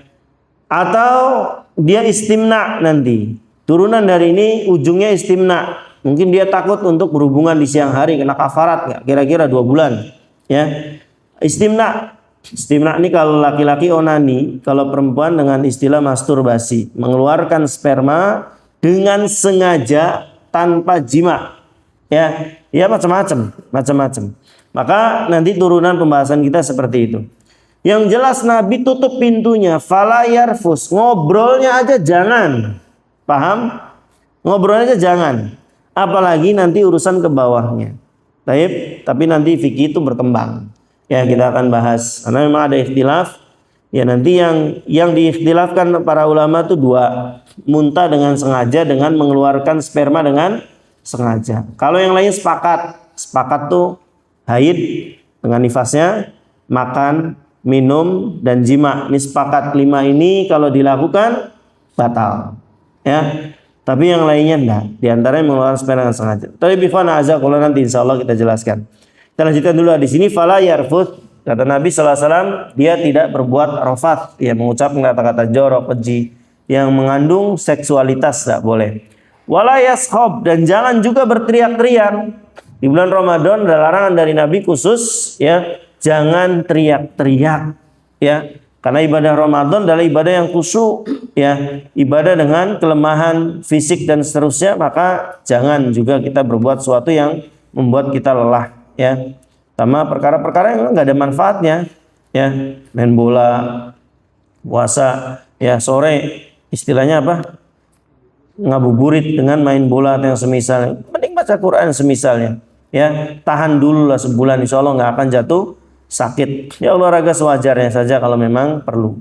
Atau dia istimna nanti. Turunan dari ini ujungnya istimna. Mungkin dia takut untuk berhubungan di siang hari kena kafarat nggak? Kira-kira 2 bulan. Ya, istimna. Istimna ini kalau laki-laki onani, kalau perempuan dengan istilah masturbasi, mengeluarkan sperma dengan sengaja tanpa jima. Ya, ya macam-macam. Maka nanti turunan pembahasan kita seperti itu. Yang jelas Nabi tutup pintunya, fala yarfus, ngobrolnya aja jangan. Paham? Ngobrolnya aja jangan. Apalagi nanti urusan ke bawahnya. Tapi nanti fikih itu berkembang. Ya kita akan bahas karena memang ada ikhtilaf. Ya nanti yang diikhtilafkan para ulama itu 2, muntah dengan sengaja dengan mengeluarkan sperma dengan sengaja. Kalau yang lain sepakat tuh haid dengan nifasnya, makan, minum dan jima. Ini sepakat 5 ini kalau dilakukan batal. Ya. Tapi yang lainnya enggak. Di antaranya mengeluarkan sperma dengan sengaja. Tapi bifana azza kalau nanti insyaallah kita jelaskan. Kita lanjutkan dulu di sini fala yarfuth. Kata Nabi sallallahu alaihi wasallam dia tidak berbuat rafath, ya mengucapkan kata-kata jorok, keji yang mengandung seksualitas tidak boleh. Wala yaskhab dan jangan juga berteriak-teriak. Di bulan Ramadan ada larangan dari Nabi khusus ya, jangan teriak-teriak ya. Karena ibadah Ramadan adalah ibadah yang khusyuk ya, ibadah dengan kelemahan fisik dan seterusnya, maka jangan juga kita berbuat sesuatu yang membuat kita lelah ya, sama perkara-perkara yang nggak ada manfaatnya ya, main bola, puasa ya sore istilahnya apa, ngabuburit dengan main bola atau yang semisal, mending baca Quran semisalnya ya, tahan dulu lah sebulan, insya Allah nggak akan jatuh sakit ya, olahraga sewajarnya saja kalau memang perlu.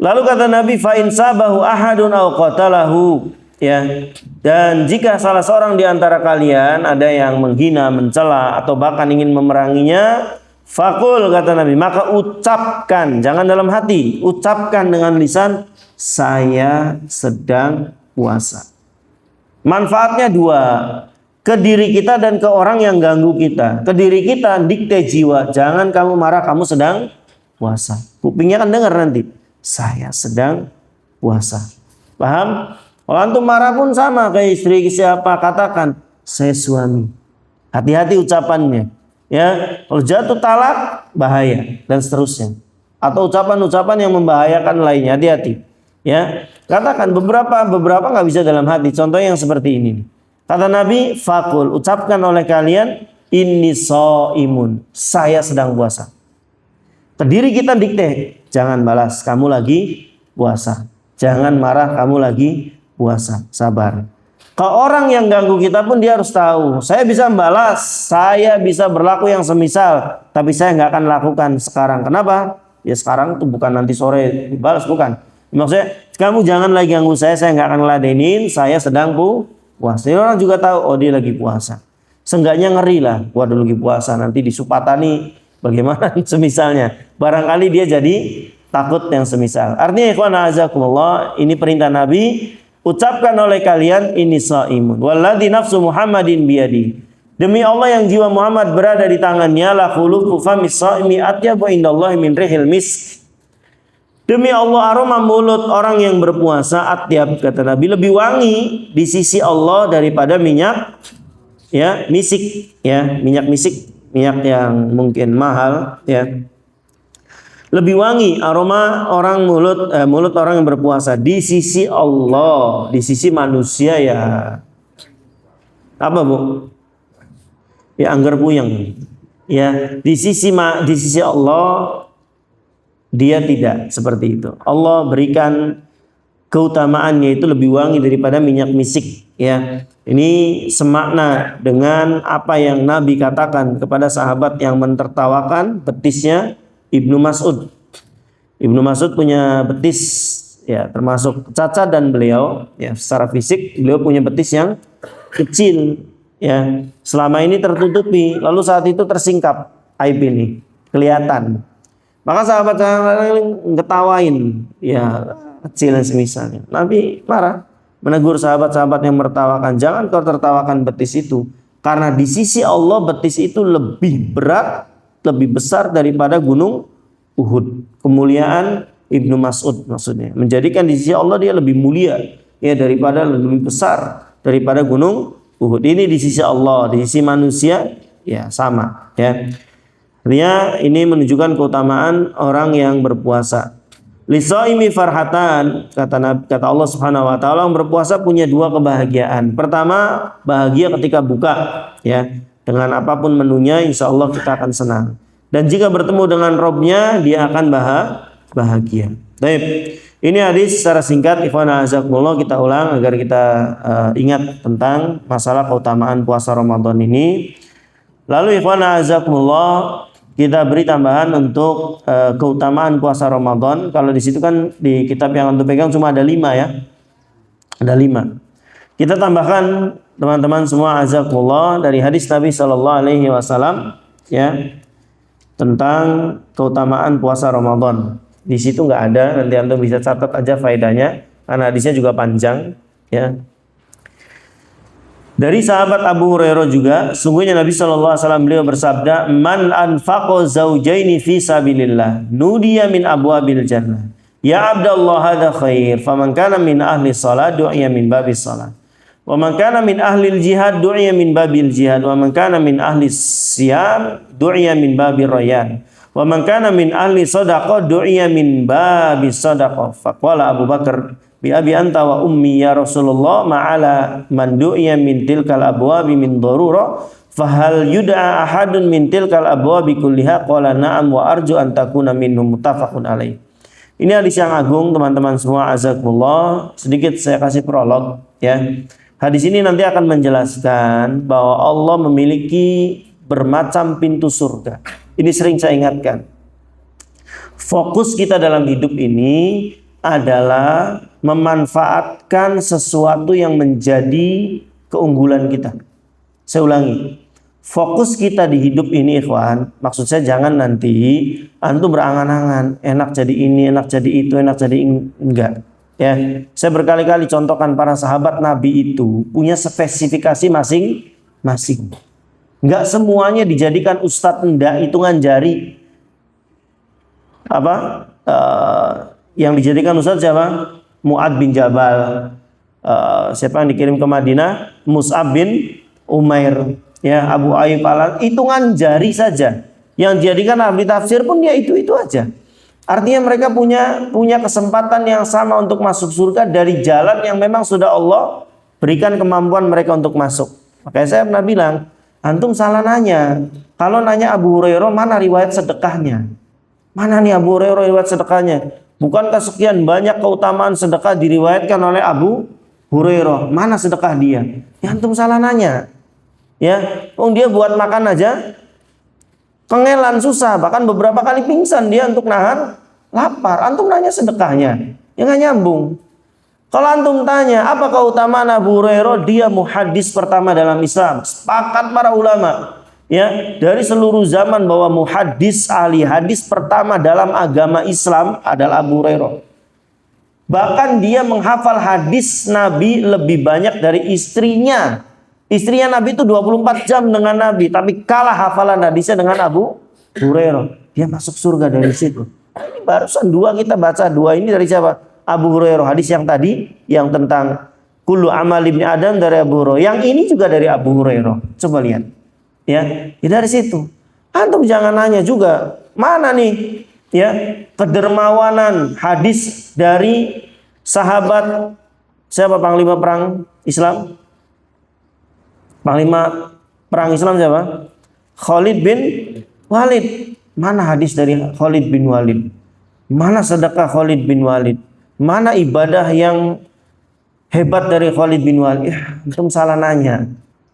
Lalu kata Nabi fa in sabahu ahadun aw qatalahu ya, dan jika salah seorang di antara kalian ada yang menghina, mencela atau bahkan ingin memeranginya, faqul kata Nabi, maka ucapkan, jangan dalam hati, ucapkan dengan lisan, saya sedang puasa. Manfaatnya 2. ke diri kita dan ke orang yang ganggu kita. Ke diri kita dikte jiwa, jangan kamu marah, kamu sedang puasa. Kupingnya kan dengar nanti, saya sedang puasa. Paham? Kalau antum marah pun sama kayak istri siapa, katakan saya suami. Hati-hati ucapannya. Ya, kalau jatuh talak bahaya dan seterusnya. Atau ucapan-ucapan yang membahayakan lainnya, hati-hati. Ya, katakan beberapa nggak bisa dalam hati. Contohnya yang seperti ini. Kata Nabi, fakul, ucapkan oleh kalian, inni shaimun, saya sedang puasa. Ke diri kita dikte, jangan balas, kamu lagi puasa. Jangan marah, kamu lagi puasa. Sabar. Kalau orang yang ganggu kita pun dia harus tahu, saya bisa membalas, saya bisa berlaku yang semisal, tapi saya nggak akan lakukan sekarang. Kenapa? Ya sekarang tuh bukan nanti sore dibalas, bukan. Maksudnya, kamu jangan lagi ganggu saya nggak akan ladenin, saya sedang puasa. Jadi orang juga tahu, oh dia lagi puasa. Seenggaknya ngeri lah, waduh lagi puasa, nanti disupatani, bagaimana semisalnya. Barangkali dia jadi takut yang semisal. Artinya ikhwan a'azakumullah, ini perintah Nabi, ucapkan oleh kalian ini shaimun. Walladzi nafsu Muhammadin biyadi. Demi Allah yang jiwa Muhammad berada di tangannya, la khuluqu famis shaimi atyabu indallahi min rihil misk. Demi Allah aroma mulut orang yang berpuasa atyab, kata Nabi, lebih wangi di sisi Allah daripada minyak ya misik, ya minyak misik, minyak yang mungkin mahal, ya. Lebih wangi aroma orang mulut orang yang berpuasa di sisi Allah. Di sisi manusia ya apa bu? Ya anggar puyeng. Ya di sisi Allah dia tidak seperti itu. Allah berikan keutamaannya itu lebih wangi daripada minyak misik. Ya ini semakna dengan apa yang Nabi katakan kepada sahabat yang mentertawakan betisnya Ibnu Mas'ud. Ibnu Mas'ud punya betis ya termasuk cacat, dan beliau ya secara fisik beliau punya betis yang kecil ya, selama ini tertutupi, lalu saat itu tersingkap aib ini kelihatan. Maka sahabat ngetawain ya kecil dan semisalnya. Nabi marah menegur sahabat-sahabat yang mertawakan, jangan kau tertawakan betis itu, karena di sisi Allah betis itu lebih berat, lebih besar daripada gunung Uhud. Kemuliaan Ibnu Mas'ud maksudnya, menjadikan di sisi Allah dia lebih mulia ya daripada, lebih besar daripada gunung Uhud. Ini di sisi Allah, di sisi manusia ya sama ya. Artinya ini menunjukkan keutamaan orang yang berpuasa. Lisaimi farhatan, kata Allah Subhanahu wa taala, yang berpuasa punya dua kebahagiaan. Pertama, bahagia ketika buka ya. Dengan apapun menunya insyaallah kita akan senang. Dan jika bertemu dengan Robnya, dia akan bahagia. Baik. Ini hadis secara singkat ikhwan azakumullah kita ulang agar kita ingat tentang masalah keutamaan puasa Ramadan ini. Lalu ikhwan azakumullah kita beri tambahan untuk keutamaan puasa Ramadan. Kalau di situ kan di kitab yang untuk pegang cuma ada 5 ya. Ada 5. Kita tambahkan teman-teman semua azakumullah dari hadis Nabi sallallahu alaihi wasallam ya tentang keutamaan puasa Ramadan. Di situ nggak ada, nanti antum bisa catat aja faedahnya karena hadisnya juga panjang ya. Dari sahabat Abu Hurairah juga, sungguhnya Nabi sallallahu alaihi wasallam beliau bersabda, "Man anfaqa zaujaini fi sabilillah, nudiya min abwabil jannah. Ya Abdullah hadza khair, faman kana min ahli shalah du'iya min babis shalah. Wa man kana min ahli jihad du'iya min babil jihad, wa man kana min ahli siyam du'iya min babir rayyan. Wa man kana min ahli sadaqah du'iya min babis sadaqah." Faqala Abu Bakar, "Bi abi anta wa ummi ya Rasulullah, ma'ala man du'iya min tilkal abwabi min darura, fahal yud'a ahadun min tilkal abwabi kulliha?" Qala na'am wa arju an takuna minhum, muttafaqun alaih. Ini hadis yang agung teman-teman semua azakumullah. Sedikit saya kasih prolog ya. Hadis ini nanti akan menjelaskan bahwa Allah memiliki bermacam pintu surga. Ini sering saya ingatkan. Fokus kita dalam hidup ini adalah memanfaatkan sesuatu yang menjadi keunggulan kita. Saya ulangi. Fokus kita di hidup ini ikhwan, maksud saya jangan nanti antum berangan-angan, enak jadi ini, enak jadi itu, enak jadi enggak. Ya, saya berkali-kali contohkan para sahabat Nabi itu punya spesifikasi masing-masing. Nggak semuanya dijadikan ustadz, enggak, hitungan jari. Yang dijadikan ustadz siapa? Mu'ad bin Jabal. Siapa yang dikirim ke Madinah? Mus'ab bin Umair. Ya, Abu Ayyub hitungan jari saja. Yang dijadikan ahli tafsir pun ya itu aja. Artinya mereka punya kesempatan yang sama untuk masuk surga dari jalan yang memang sudah Allah berikan kemampuan mereka untuk masuk. Makanya saya pernah bilang, antum salah nanya. Kalau nanya Abu Hurairah, mana riwayat sedekahnya? Mana nih Abu Hurairah riwayat sedekahnya? Bukankah sekian banyak keutamaan sedekah diriwayatkan oleh Abu Hurairah? Mana sedekah dia? Ya antum salah nanya. Ya, dia buat makan aja kengelan susah, bahkan beberapa kali pingsan dia untuk nahan lapar. Antum nanya sedekahnya, ya nggak nyambung. Kalau antum tanya apa keutamaan Abu Hurairah, dia muhaddis pertama dalam Islam. Sepakat para ulama, ya, dari seluruh zaman bahwa muhaddis ahli hadis pertama dalam agama Islam adalah Abu Hurairah. Bahkan dia menghafal hadis Nabi lebih banyak dari istrinya. Istrinya Nabi itu 24 jam dengan Nabi, tapi kalah hafalan hadisnya dengan Abu Hurairah. Dia masuk surga dari situ. Ini barusan kita baca dua ini dari siapa? Abu Hurairah. Hadis yang tadi yang tentang kullu amal ibni Adam dari Abu Hurairah. Yang ini juga dari Abu Hurairah. Coba lihat. Ya, dari situ. Antum jangan nanya juga, mana nih ya kedermawanan hadis dari sahabat siapa panglima perang Islam? Panglima perang Islam siapa? Khalid bin Walid. Mana hadis dari Khalid bin Walid? Mana sedekah Khalid bin Walid? Mana ibadah yang hebat dari Khalid bin Walid? Antum salah nanya.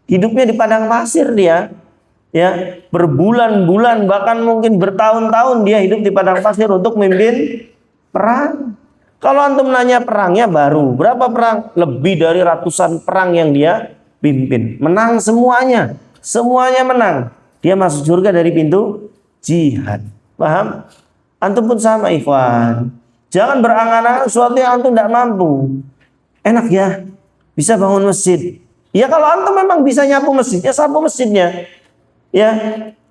Hidupnya di padang pasir dia. Ya, berbulan-bulan bahkan mungkin bertahun-tahun dia hidup di padang pasir untuk memimpin perang. Kalau antum nanya perangnya baru, berapa perang? Lebih dari ratusan perang yang dia pimpin. Menang semuanya. Semuanya menang. Dia masuk surga dari pintu jihad. Paham? Antum pun sama ikhwan. Jangan berangan-angan sesuatu yang antum tidak mampu. Enak ya, bisa bangun masjid. Ya kalau antum memang bisa nyapu masjidnya, sapu masjidnya. Ya,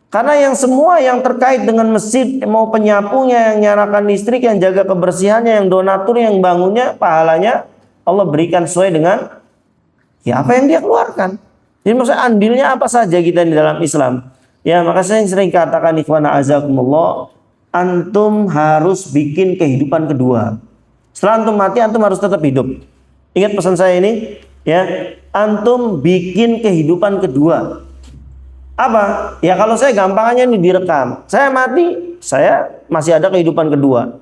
karena yang semua yang terkait dengan masjid, mau penyapunya, yang nyalakan listrik, yang jaga kebersihannya, yang donatur, yang bangunnya, pahalanya Allah berikan sesuai dengan ya apa yang dia keluarkan. Jadi maksudnya andilnya apa saja kita di dalam Islam. Ya, maka saya sering katakan ikhwana azakumullah, antum harus bikin kehidupan kedua. Setelah antum mati, antum harus tetap hidup. Ingat pesan saya ini, ya, antum bikin kehidupan kedua. Apa? Ya kalau saya gampangannya ini direkam. Saya mati, saya masih ada kehidupan kedua.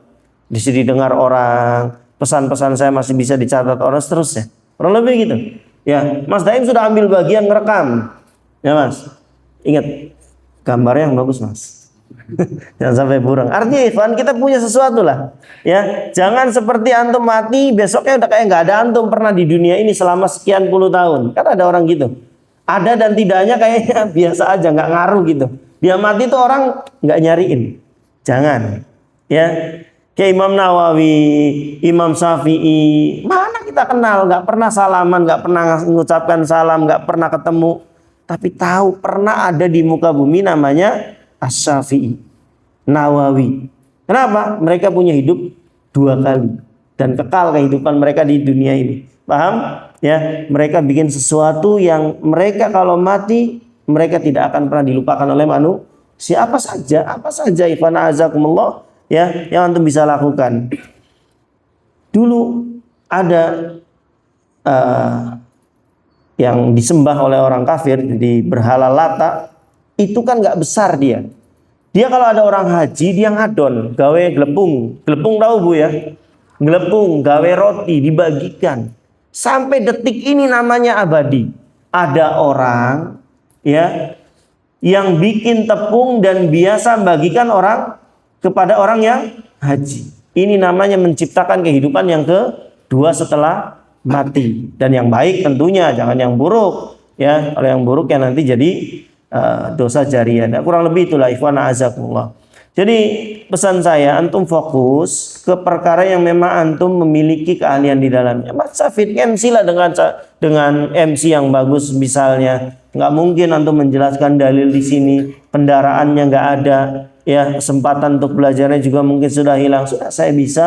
Di sini dengar orang, pesan-pesan saya masih bisa dicatat orang, seterusnya. Kurang lebih gitu. Ya, Mas Daim sudah ambil bagian ngerekam. Ya Mas, ingat gambarnya yang bagus Mas. Jangan sampai burung. Artinya Ikhwan, kita punya sesuatu lah. Ya, jangan seperti antum mati besoknya udah kayak nggak ada antum pernah di dunia ini selama sekian puluh tahun. Kan ada orang gitu. Ada dan tidaknya kayaknya biasa aja, nggak ngaruh gitu. Dia mati tuh orang nggak nyariin. Jangan. Ya, kayak Imam Nawawi, Imam Syafi'i, mana kita kenal, nggak pernah salaman, nggak pernah mengucapkan salam, nggak pernah ketemu, tapi tahu pernah ada di muka bumi namanya Asy-Syafi'i, Nawawi. Kenapa? Mereka punya hidup dua kali dan kekal kehidupan mereka di dunia ini. Paham? Ya, mereka bikin sesuatu yang mereka kalau mati mereka tidak akan pernah dilupakan oleh manusia. Apa saja ikhwan azakumullah ya yang antum bisa lakukan. Dulu ada yang disembah oleh orang kafir di berhala Lata, itu kan nggak besar dia. Dia kalau ada orang haji dia ngadon, gawe gelepung tahu Bu ya, gelepung gawe roti dibagikan. Sampai detik ini namanya abadi. Ada orang ya yang bikin tepung dan biasa bagikan orang kepada orang yang haji. Ini namanya menciptakan kehidupan yang kedua setelah mati. Dan yang baik tentunya, jangan yang buruk. Ya, kalau yang buruk ya nanti jadi dosa jariyah. Nah, kurang lebih itulah ikhwan azakumullah. Jadi pesan saya, antum fokus ke perkara yang memang antum memiliki keahlian di dalamnya. Mas Safid MC lah dengan MC yang bagus misalnya. Nggak mungkin antum menjelaskan dalil di sini, kendaraannya nggak ada, ya kesempatan untuk belajarnya juga mungkin sudah hilang. Sudah saya bisa,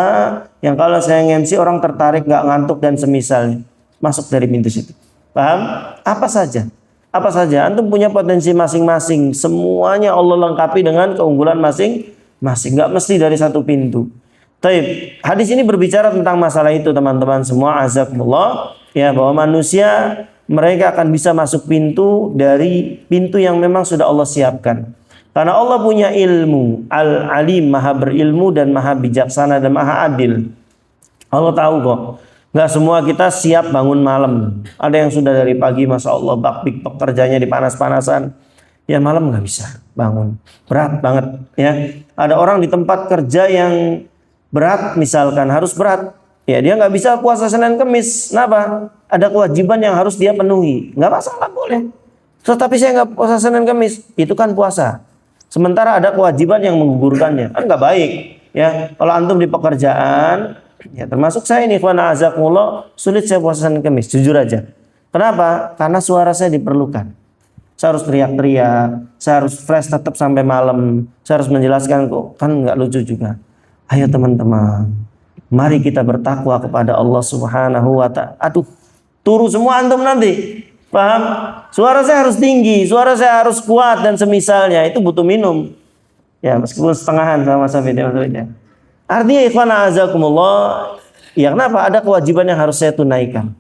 yang kalau saya MC orang tertarik nggak ngantuk dan semisalnya. Masuk dari pintu situ. Paham? Apa saja. Apa saja, antum punya potensi masing-masing. Semuanya Allah lengkapi dengan keunggulan masing-masing. Nggak mesti dari satu pintu. Taib. Hadis ini berbicara tentang masalah itu teman-teman semua. Azakumullah. Ya, bahwa manusia mereka akan bisa masuk pintu dari pintu yang memang sudah Allah siapkan. Karena Allah punya ilmu. Al-alim, maha berilmu dan maha bijaksana dan maha adil. Allah tahu kok. Nggak semua kita siap bangun malam. Ada yang sudah dari pagi, masya Allah, bakpik pekerjanya di panas-panasan. Ya malam nggak bisa bangun. Berat banget. Ya. Ada orang di tempat kerja yang berat, misalkan harus berat. Ya dia nggak bisa puasa Senin Kemis. Kenapa? Ada kewajiban yang harus dia penuhi. Nggak masalah, boleh. Tapi saya nggak puasa Senin Kemis. Itu kan puasa. Sementara ada kewajiban yang menggugurkannya. Kan nggak baik. Ya kalau antum di pekerjaan. Ya termasuk saya ini, ikhwan azakumullah, sulit saya puasa Senin Kemis, jujur aja. Kenapa? Karena suara saya diperlukan. Saya harus teriak-teriak, saya harus fresh tetap sampai malam, saya harus menjelaskan kok, kan nggak lucu juga. Ayo teman-teman, mari kita bertakwa kepada Allah Subhanahu wa ta'ala. Aduh, turu semua antum nanti. Paham? Suara saya harus tinggi, suara saya harus kuat dan semisalnya, itu butuh minum. Ya, meskipun setengahan sama Mas Safid ya. Artinya ikhwan azakumullah, ya kenapa? Ada kewajiban yang harus saya tunaikan.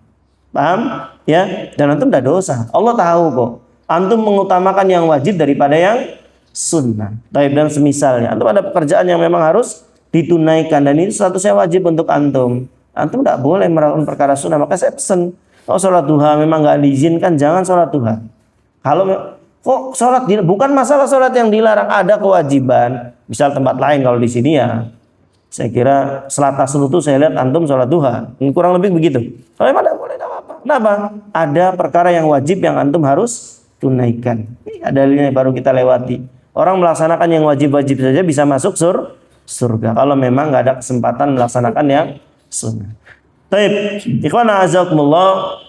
Paham? Ya, dan antum tidak dosa. Allah tahu kok. Antum mengutamakan yang wajib daripada yang sunnah. Taib dan semisalnya. Antum ada pekerjaan yang memang harus ditunaikan dan itu statusnya wajib untuk antum. Antum tidak boleh melakukan perkara sunnah. Maka saya pesan, kalau sholat duha memang nggak diizinkan, jangan sholat duha. Kalau kok sholat bukan masalah sholat yang dilarang, ada kewajiban. Misal tempat lain, kalau di sini ya. Saya kira Selatan itu saya lihat antum sholat duha. Kurang lebih begitu. Kalau memang tidak boleh, tidak apa-apa. Kenapa? Ada perkara yang wajib yang antum harus tunaikan. Ini dalilnya baru kita lewati. Orang melaksanakan yang wajib-wajib saja bisa masuk surga. Kalau memang nggak ada kesempatan melaksanakan yang sunnah. Baik, ikhwan azakumullah.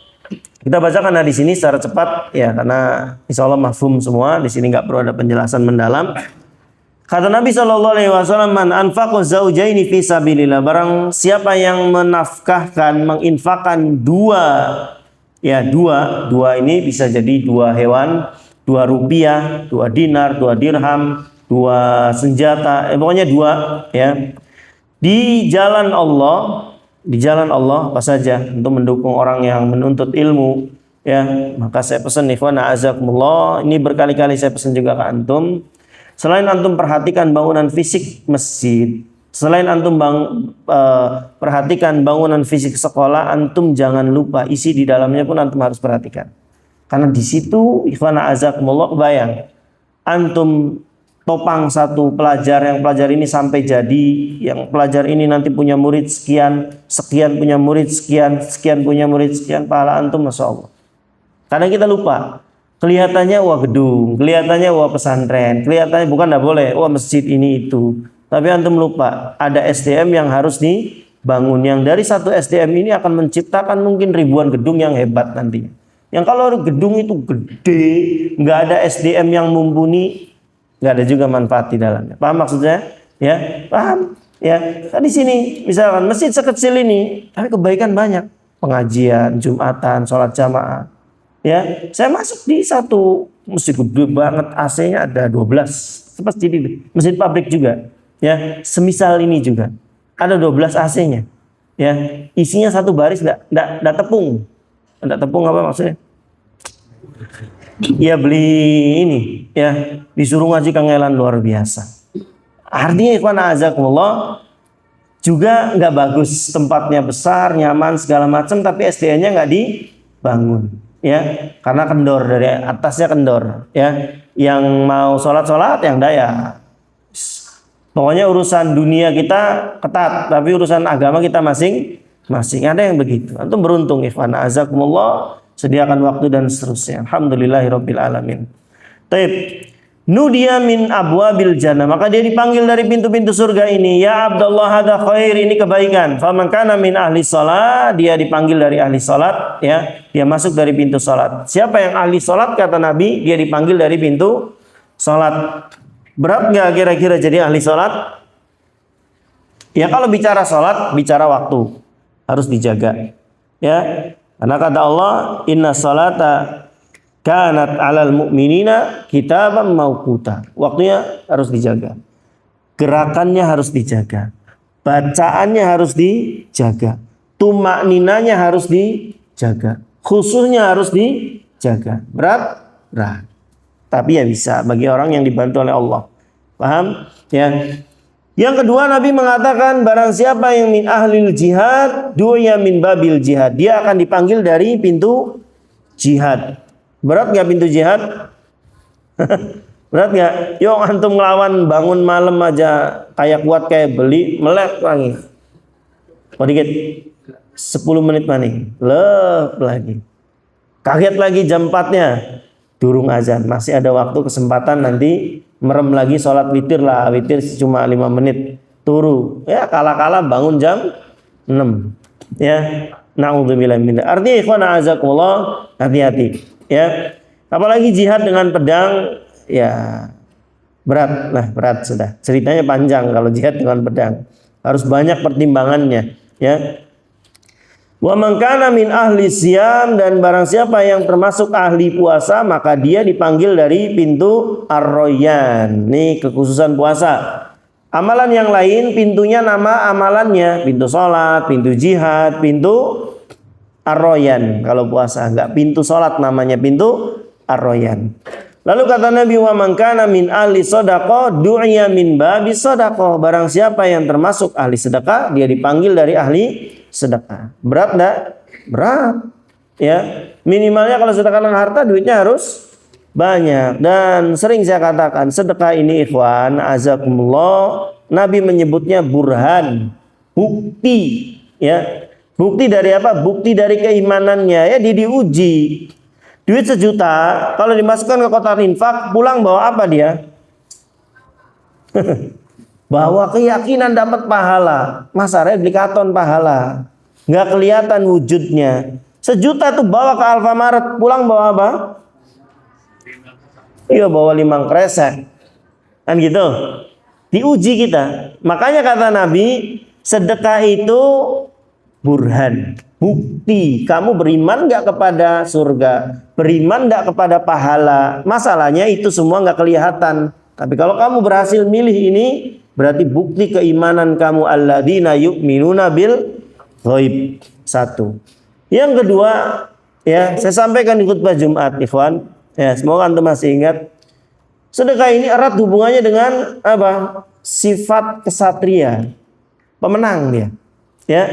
Kita bacakan di sini secara cepat ya, karena insya Allah mafhum semua. Di sini nggak perlu ada penjelasan mendalam. Kata Nabi SAW, man anfaqa zaujaini fi sabilillah. Barang siapa yang menafkahkan, menginfakkan dua ini bisa jadi dua hewan, 2 rupiah, 2 dinar, 2 dirham, 2 senjata, pokoknya 2 ya. Di jalan Allah apa saja untuk mendukung orang yang menuntut ilmu ya. Maka saya pesan ikhwan azakumullah, ini berkali-kali saya pesan juga ke antum. Selain antum perhatikan bangunan fisik masjid, selain antum perhatikan bangunan fisik sekolah, antum jangan lupa isi di dalamnya pun antum harus perhatikan. Karena di situ ikhwan azakumullah, kebayang antum topang satu pelajar, yang pelajar ini sampai jadi, yang pelajar ini nanti punya murid sekian punya murid sekian punya murid sekian, pahala antum masya Allah. Karena kita lupa. Kelihatannya wah gedung, kelihatannya wah pesantren, kelihatannya bukan tidak boleh, wah masjid ini itu. Tapi antum lupa, ada SDM yang harus dibangun. Yang dari satu SDM ini akan menciptakan mungkin ribuan gedung yang hebat nantinya. Yang kalau gedung itu gede, nggak ada SDM yang mumpuni, nggak ada juga manfaat di dalamnya. Paham maksudnya? Ya, paham? Ya, kan di sini misalkan masjid sekecil ini, tapi kebaikan banyak. Pengajian, Jumatan, sholat jamaah. Ya, saya masuk di satu masjid gede banget, AC-nya ada 12. Seperti ini, masjid pabrik juga. Ya, semisal ini juga ada 12 AC-nya. Ya, isinya satu baris, enggak tepung. Enggak tepung apa maksudnya? Ya beli ini, ya disuruh ngaji kangelan luar biasa. Artinya ikhwan azakumullah juga nggak bagus, tempatnya besar, nyaman segala macam, tapi SDN-nya nggak dibangun. Ya, karena kendor, dari atasnya kendor, ya. Yang mau sholat yang daya. Pokoknya urusan dunia kita ketat, tapi urusan agama kita masing-masing. Ada yang begitu. Antum beruntung ikhwan azakumullah, sediakan waktu dan seterusnya. Alhamdulillahirabbil alamin. Taib. Nudiya min abwabil jannah, maka dia dipanggil dari pintu-pintu surga ini. Ya Abdullah, hada khair, ini kebaikan. Faman kana min ahli salat, dia dipanggil dari ahli salat, ya. Dia masuk dari pintu salat. Siapa yang ahli salat, kata Nabi, dia dipanggil dari pintu salat. Berat nggak kira-kira jadi ahli salat? Ya kalau bicara salat, bicara waktu. Harus dijaga. Ya. Karena kata Allah, inna salata kanat 'alal mu'minina kitaban mauquta. Waktunya harus dijaga. Gerakannya harus dijaga. Bacaannya harus dijaga. Tumakninanya harus dijaga. Khususnya harus dijaga. Berat? Berat. Tapi ya bisa bagi orang yang dibantu oleh Allah. Paham? Ya. Yang kedua, Nabi mengatakan barang siapa yang min ahlil jihad, du'a min babil jihad. Dia akan dipanggil dari pintu jihad. Berat nggak pintu jihad? Berat nggak? Yuk antum ngelawan bangun malam aja kayak kuat kayak beli melek lagi. Oh dikit 10 menit maning lep lagi. Kaget lagi jam 4-nya durung azan. Masih ada waktu kesempatan nanti merem lagi sholat witir lah. Witir cuma 5 menit turu. Ya kala-kala bangun jam 6. Ya. Na'udzubillah min dzalik. Artinya ikhwan a'azakumullah, hati-hati. Ya, apalagi jihad dengan pedang, ya berat, berat sudah. Ceritanya panjang kalau jihad dengan pedang, harus banyak pertimbangannya. Ya, wa man kana min ahli siyam, dan barang siapa yang termasuk ahli puasa, maka dia dipanggil dari pintu ar-royan. Nih kekhususan puasa. Amalan yang lain pintunya nama amalannya, pintu sholat, pintu jihad, pintu ar-royan. Kalau puasa enggak pintu sholat, namanya pintu ar-royan. Lalu kata Nabi, wa man kana min ahli shadaqah du'iya min babi shadaqah. Barang siapa yang termasuk ahli sedekah, dia dipanggil dari ahli sedekah. Berat enggak? Berat. Ya, minimalnya kalau sedekah dengan harta duitnya harus banyak. Dan sering saya katakan, sedekah ini ikhwan azakumullah, Nabi menyebutnya burhan, bukti, ya. Bukti dari apa? Bukti dari keimanannya, ya diuji. Duit 1 juta kalau dimasukkan ke kotak infak, pulang bawa apa dia? Bawa keyakinan dapat pahala. Masa replikaton pahala? Nggak kelihatan wujudnya. 1 juta tuh bawa ke Alfamaret, pulang bawa apa? Iya, bawa 5 kresek. Kan gitu. Diuji kita. Makanya kata Nabi, sedekah itu burhan, bukti. Kamu beriman nggak kepada surga, beriman nggak kepada pahala. Masalahnya itu semua nggak kelihatan. Tapi kalau kamu berhasil milih ini, berarti bukti keimanan kamu. Alladzina yu'minuna bil ghaib. 1. Yang kedua, ya saya sampaikan di khutbah Jumat, ikhwan. Ya, semoga antum masih ingat. Sedekah ini erat hubungannya dengan apa? Sifat kesatria, pemenang dia. Ya.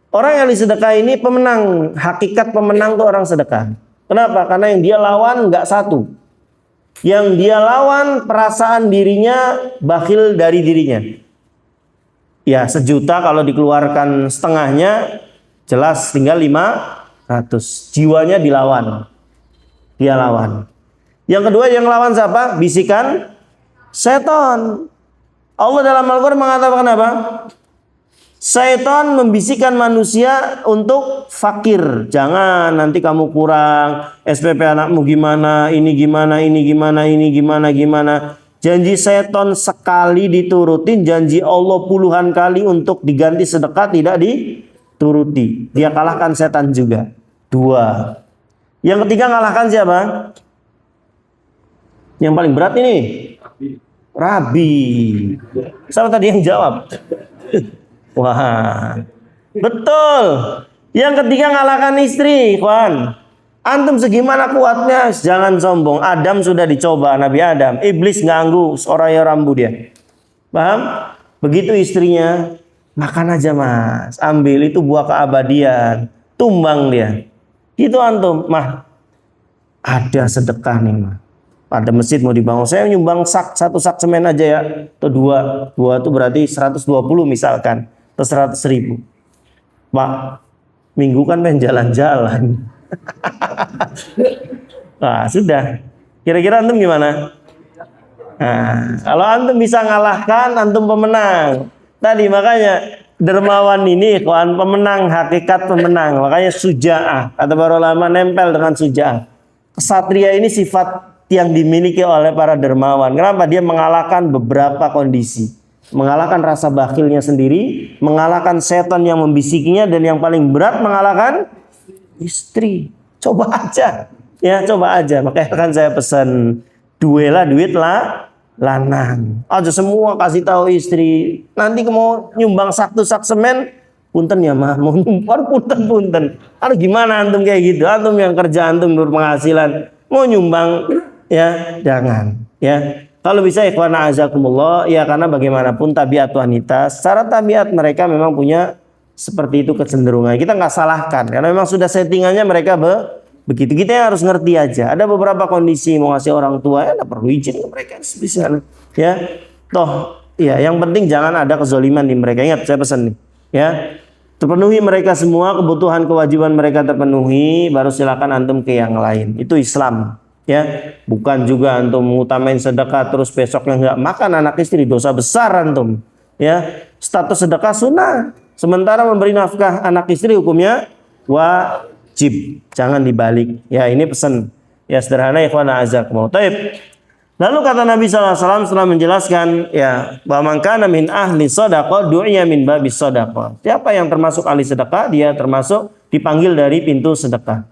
Orang yang disedekah ini pemenang. Hakikat pemenang tuh orang sedekah. Kenapa? Karena yang dia lawan nggak satu. Yang dia lawan perasaan dirinya bakhil dari dirinya. Ya 1 juta kalau dikeluarkan setengahnya jelas tinggal 500. Jiwanya dilawan. Dia lawan. Yang kedua yang lawan siapa? Bisikan setan. Allah dalam Al-Quran mengatakan apa? Syaitan membisikkan manusia untuk fakir. Jangan nanti kamu kurang, SPP anakmu gimana, ini gimana, ini gimana, ini gimana. Janji syaitan sekali diturutin, janji Allah puluhan kali untuk diganti sedekah tidak dituruti. Dia kalahkan setan juga. 2. Yang ketiga kalahkan siapa? Yang paling berat ini? Rabi. Siapa tadi yang jawab? Wah, betul. Yang ketiga ngalahkan istri, kawan. Antum segimana kuatnya, jangan sombong. Adam sudah dicoba, Nabi Adam. Iblis ganggu, soraya rambu dia. Paham? Begitu istrinya, makan aja mas, ambil itu buah keabadian, tumbang dia. Itu antum, mah ada sedekah nih mah. Pada masjid mau dibangun, saya nyumbang 1 sak semen aja ya, atau 2 itu berarti 120 misalkan. 100.000. Pak, minggu kan pengen jalan-jalan. Nah, sudah. Kira-kira antum gimana? Nah, kalau antum bisa ngalahkan, antum pemenang. Tadi makanya dermawan ini ikhwan pemenang, hakikat pemenang. Makanya suja'ah, kata para ulama nempel dengan suja'ah. Kesatria ini sifat yang dimiliki oleh para dermawan. Kenapa? Dia mengalahkan beberapa kondisi. Mengalahkan rasa bakhilnya sendiri, mengalahkan setan yang membisikinya, dan yang paling berat mengalahkan istri. Coba aja. Ya, coba aja. Makanya kan saya pesan duit lah lanang. Aja semua kasih tahu istri. Nanti mau nyumbang satu sak semen, punten ya mah, mau nyumbang punten. Aduh gimana antum kayak gitu? Antum yang kerja, antum berpenghasilan, mau nyumbang ya jangan. Ya kalau bisa ikhwan azakumullah, ya karena bagaimanapun tabiat wanita, secara tabiat mereka memang punya seperti itu kecenderungan. Kita nggak salahkan karena memang sudah settingannya mereka begitu. Kita yang harus ngerti aja. Ada beberapa kondisi mau ngasih orang tua ya nggak perlu izin ke mereka spesial. Ya, toh, ya yang penting jangan ada kezoliman di mereka. Ingat saya pesan nih, ya terpenuhi mereka semua kebutuhan kewajiban mereka terpenuhi, baru silakan antum ke yang lain. Itu Islam. Ya, bukan juga antum mengutamain sedekah terus besoknya nggak makan anak istri, dosa besar antum. Ya, status sedekah sunnah. Sementara memberi nafkah anak istri hukumnya wajib, jangan dibalik. Ya ini pesan ya sederhana ikhwan azakumullah. Taib. Lalu kata Nabi SAW setelah menjelaskan ya bahwa man kana min ahli shadaqah du'iya min babis shadaqah. Siapa yang termasuk ahli sedekah, dia termasuk dipanggil dari pintu sedekah.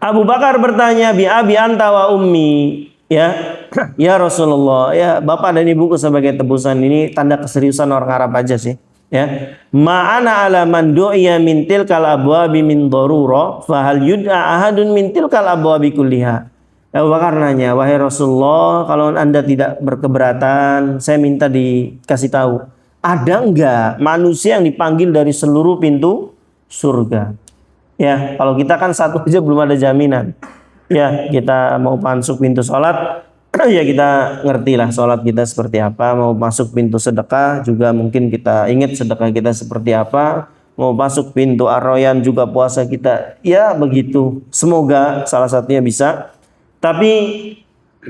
Abu Bakar bertanya, bi abi anta wa ummi, ya ya Rasulullah, ya bapak dan ibuku sebagai tebusan. Ini tanda keseriusan orang Arab aja sih. Ya, ma'ana ala man du'iya min tilkal abwabi min darura fa hal yud'a ahadun min tilkal abwabi kulliha. Abu Bakar nanya, wahai Rasulullah, kalau anda tidak berkeberatan, saya minta dikasih tahu, ada enggak manusia yang dipanggil dari seluruh pintu surga? Ya, kalau kita kan satu aja belum ada jaminan. Ya, kita mau masuk pintu sholat, ya kita ngertilah sholat kita seperti apa. Mau masuk pintu sedekah juga mungkin kita ingat sedekah kita seperti apa. Mau masuk pintu ar-royan juga puasa kita, ya begitu. Semoga salah satunya bisa. Tapi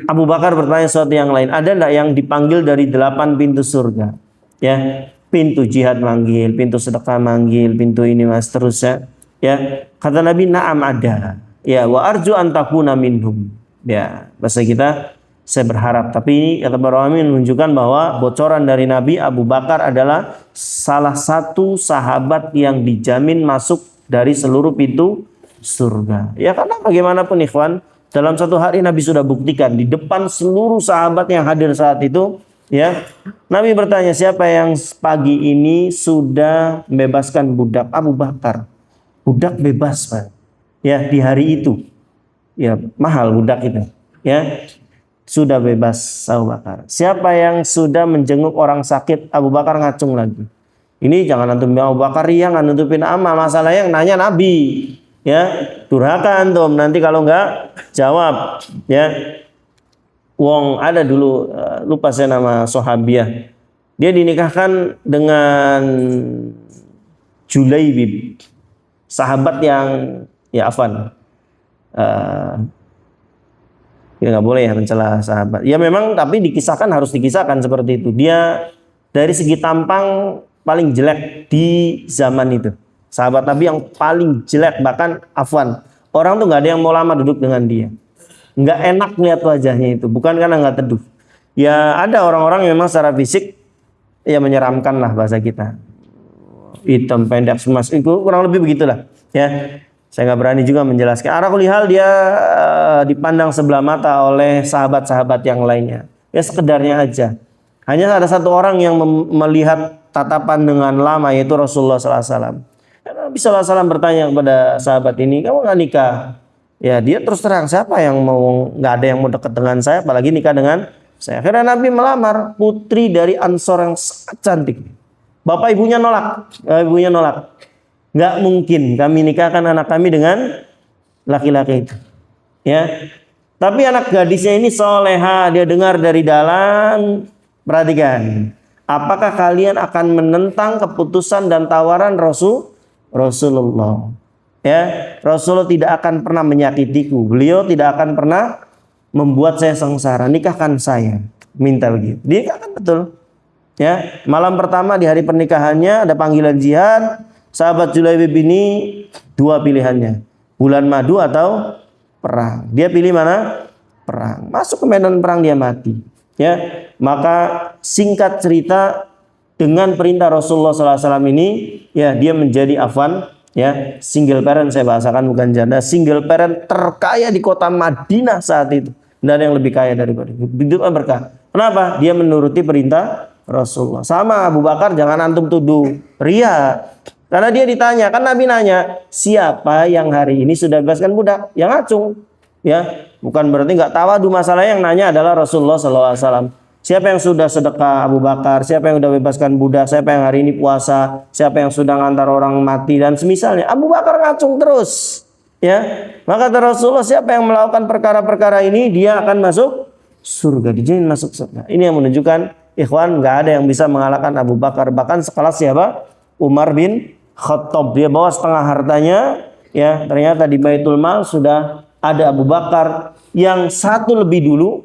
Abu Bakar bertanya sesuatu yang lain. Ada enggak yang dipanggil dari 8 pintu surga? Ya, pintu jihad manggil, pintu sedekah manggil, pintu ini mas terus ya. Ya, kata Nabi, na'am ada. Ya, wa arju an takuna minhum. Ya, bahasa kita, saya berharap. Tapi ini kata para ulama menunjukkan bahwa bocoran dari Nabi, Abu Bakar adalah salah satu sahabat yang dijamin masuk dari seluruh pintu surga. Ya, karena bagaimanapun ikhwan, dalam satu hari Nabi sudah buktikan di depan seluruh sahabat yang hadir saat itu, ya. Nabi bertanya, siapa yang pagi ini sudah membebaskan budak? Abu Bakar. Budak bebas, Pak. Ya, di hari itu. Ya, mahal budak itu. Ya. Sudah bebas Abu Bakar. Siapa yang sudah menjenguk orang sakit? Abu Bakar ngacung lagi. Ini jangan antum bilang Abu Bakar yang nutupin amal. Masalahnya yang nanya Nabi. Ya, durhaka antum nanti kalau enggak jawab. Ya. Wong ada dulu lupa saya nama sahabiah. Dia dinikahkan dengan Julaibib. Sahabat yang ya afan. Ya nggak boleh ya mencela sahabat. Ya memang tapi dikisahkan harus dikisahkan seperti itu. Dia dari segi tampang paling jelek di zaman itu. Sahabat Nabi yang paling jelek, bahkan afwan. Orang tuh nggak ada yang mau lama duduk dengan dia. Nggak enak lihat wajahnya itu. Bukan karena nggak teduh. Ya ada orang-orang yang memang secara fisik ya menyeramkan lah bahasa kita. Hitam pendek semas itu kurang lebih begitulah. Ya. Saya nggak berani juga menjelaskan. Ala kulli hal dia dipandang sebelah mata oleh sahabat-sahabat yang lainnya. Ya sekedarnya aja. Hanya ada satu orang yang melihat tatapan dengan lama, yaitu Rasulullah SAW. Nabi SAW bertanya kepada sahabat ini, kamu nggak nikah? Ya dia terus terang, siapa yang mau, nggak ada yang mau dekat dengan saya, apalagi nikah dengan saya. Akhirnya Nabi melamar putri dari Ansor yang sangat cantik. Bapak ibunya nolak, nggak mungkin kami nikahkan anak kami dengan laki-laki itu. Ya, tapi anak gadisnya ini soleha, dia dengar dari dalam. Perhatikan, apakah kalian akan menentang keputusan dan tawaran Rasulullah? Ya, Rasulullah tidak akan pernah menyakitiku. Beliau tidak akan pernah membuat saya sengsara, nikahkan saya. Minta begitu. Nikahkan betul. Ya, malam pertama di hari pernikahannya ada panggilan jihad. Sahabat Julaibib ini dua pilihannya, bulan madu atau perang. Dia pilih mana? Perang. Masuk ke medan perang dia mati. Ya, maka singkat cerita dengan perintah Rasulullah SAW ini, ya dia menjadi afwan, ya single parent saya bahasakan bukan janda, single parent terkaya di kota Madinah saat itu. Tidak ada yang lebih kaya daripada itu. Hidupnya berkah. Kenapa? Dia menuruti perintah Rasulullah. Sama Abu Bakar, jangan antum tuduh ria. Karena dia ditanya, kan Nabi nanya, siapa yang hari ini sudah bebaskan budak? Yang ngacung. Ya, bukan berarti nggak tawadu, masalah yang nanya adalah Rasulullah SAW. Siapa yang sudah sedekah? Abu Bakar. Siapa yang sudah bebaskan budak? Siapa yang hari ini puasa? Siapa yang sudah ngantar orang mati dan semisalnya? Abu Bakar ngacung terus. Ya, maka kata Rasulullah, siapa yang melakukan perkara-perkara ini, dia akan masuk surga, dijamin masuk surga. Ini yang menunjukkan, ikhwan, nggak ada yang bisa mengalahkan Abu Bakar. Bahkan sekelas siapa? Umar bin Khattab. Dia bawa setengah hartanya. Ya, ternyata di Baitul Mal sudah ada Abu Bakar yang satu lebih dulu.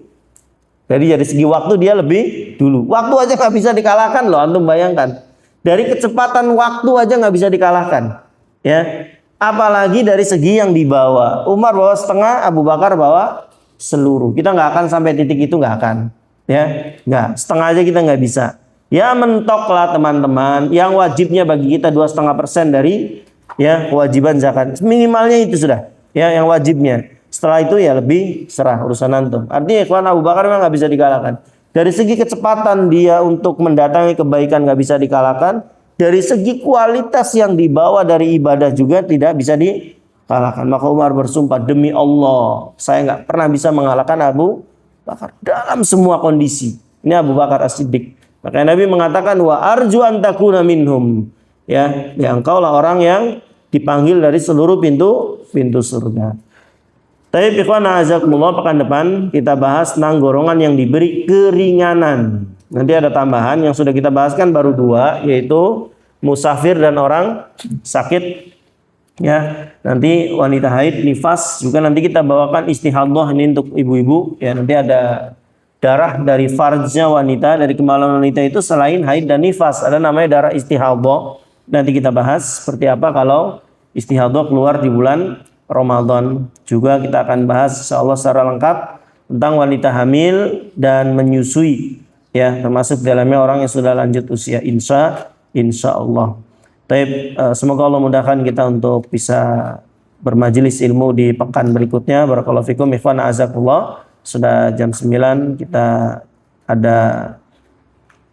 Jadi dari segi waktu dia lebih dulu. Waktu aja nggak bisa dikalahkan loh, antum bayangkan. Dari kecepatan waktu aja nggak bisa dikalahkan. Ya, apalagi dari segi yang dibawa. Umar bawa setengah, Abu Bakar bawa seluruh. Kita nggak akan sampai titik itu, nggak akan. Ya, nggak. Setengah aja kita nggak bisa. Ya mentoklah teman-teman. Yang wajibnya bagi kita 2,5% dari ya kewajiban zakat. Minimalnya itu sudah. Ya, yang wajibnya. Setelah itu ya lebih serah urusan antum. Artinya ikhwan, Abu Bakar memang nggak bisa dikalahkan. Dari segi kecepatan dia untuk mendatangi kebaikan nggak bisa dikalahkan. Dari segi kualitas yang dibawa dari ibadah juga tidak bisa dikalahkan. Maka Umar bersumpah, demi Allah, saya nggak pernah bisa mengalahkan Abu Bakar dalam semua kondisi. Ini Abu Bakar As-Siddiq. Makanya Nabi mengatakan, wa arju an takuna minhum. Ya, engkaulah orang yang dipanggil dari seluruh pintu surga. Tapi ikhwan a'azakumullah, pekan depan kita bahas tentang golongan yang diberi keringanan. Nanti ada tambahan yang sudah kita bahaskan baru 2, yaitu musafir dan orang sakit. Ya, nanti wanita haid, nifas, juga nanti kita bawakan istihadah ini untuk ibu-ibu. Ya, nanti ada darah dari farjnya wanita, dari kemaluan wanita itu selain haid dan nifas, ada namanya darah istihadah. Nanti kita bahas seperti apa kalau istihadah keluar di bulan Ramadan. Juga kita akan bahas insyaallah secara lengkap tentang wanita hamil dan menyusui, ya, termasuk dalamnya orang yang sudah lanjut usia, insyaallah. Baik, semoga Allah mudahkan kita untuk bisa bermajelis ilmu di pekan berikutnya. Barakallahu fikum ikhwan a'azakumullah. Sudah jam 9, kita ada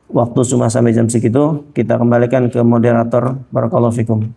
waktu cuma sampai jam segitu. Kita kembalikan ke moderator. Barakallahu fikum.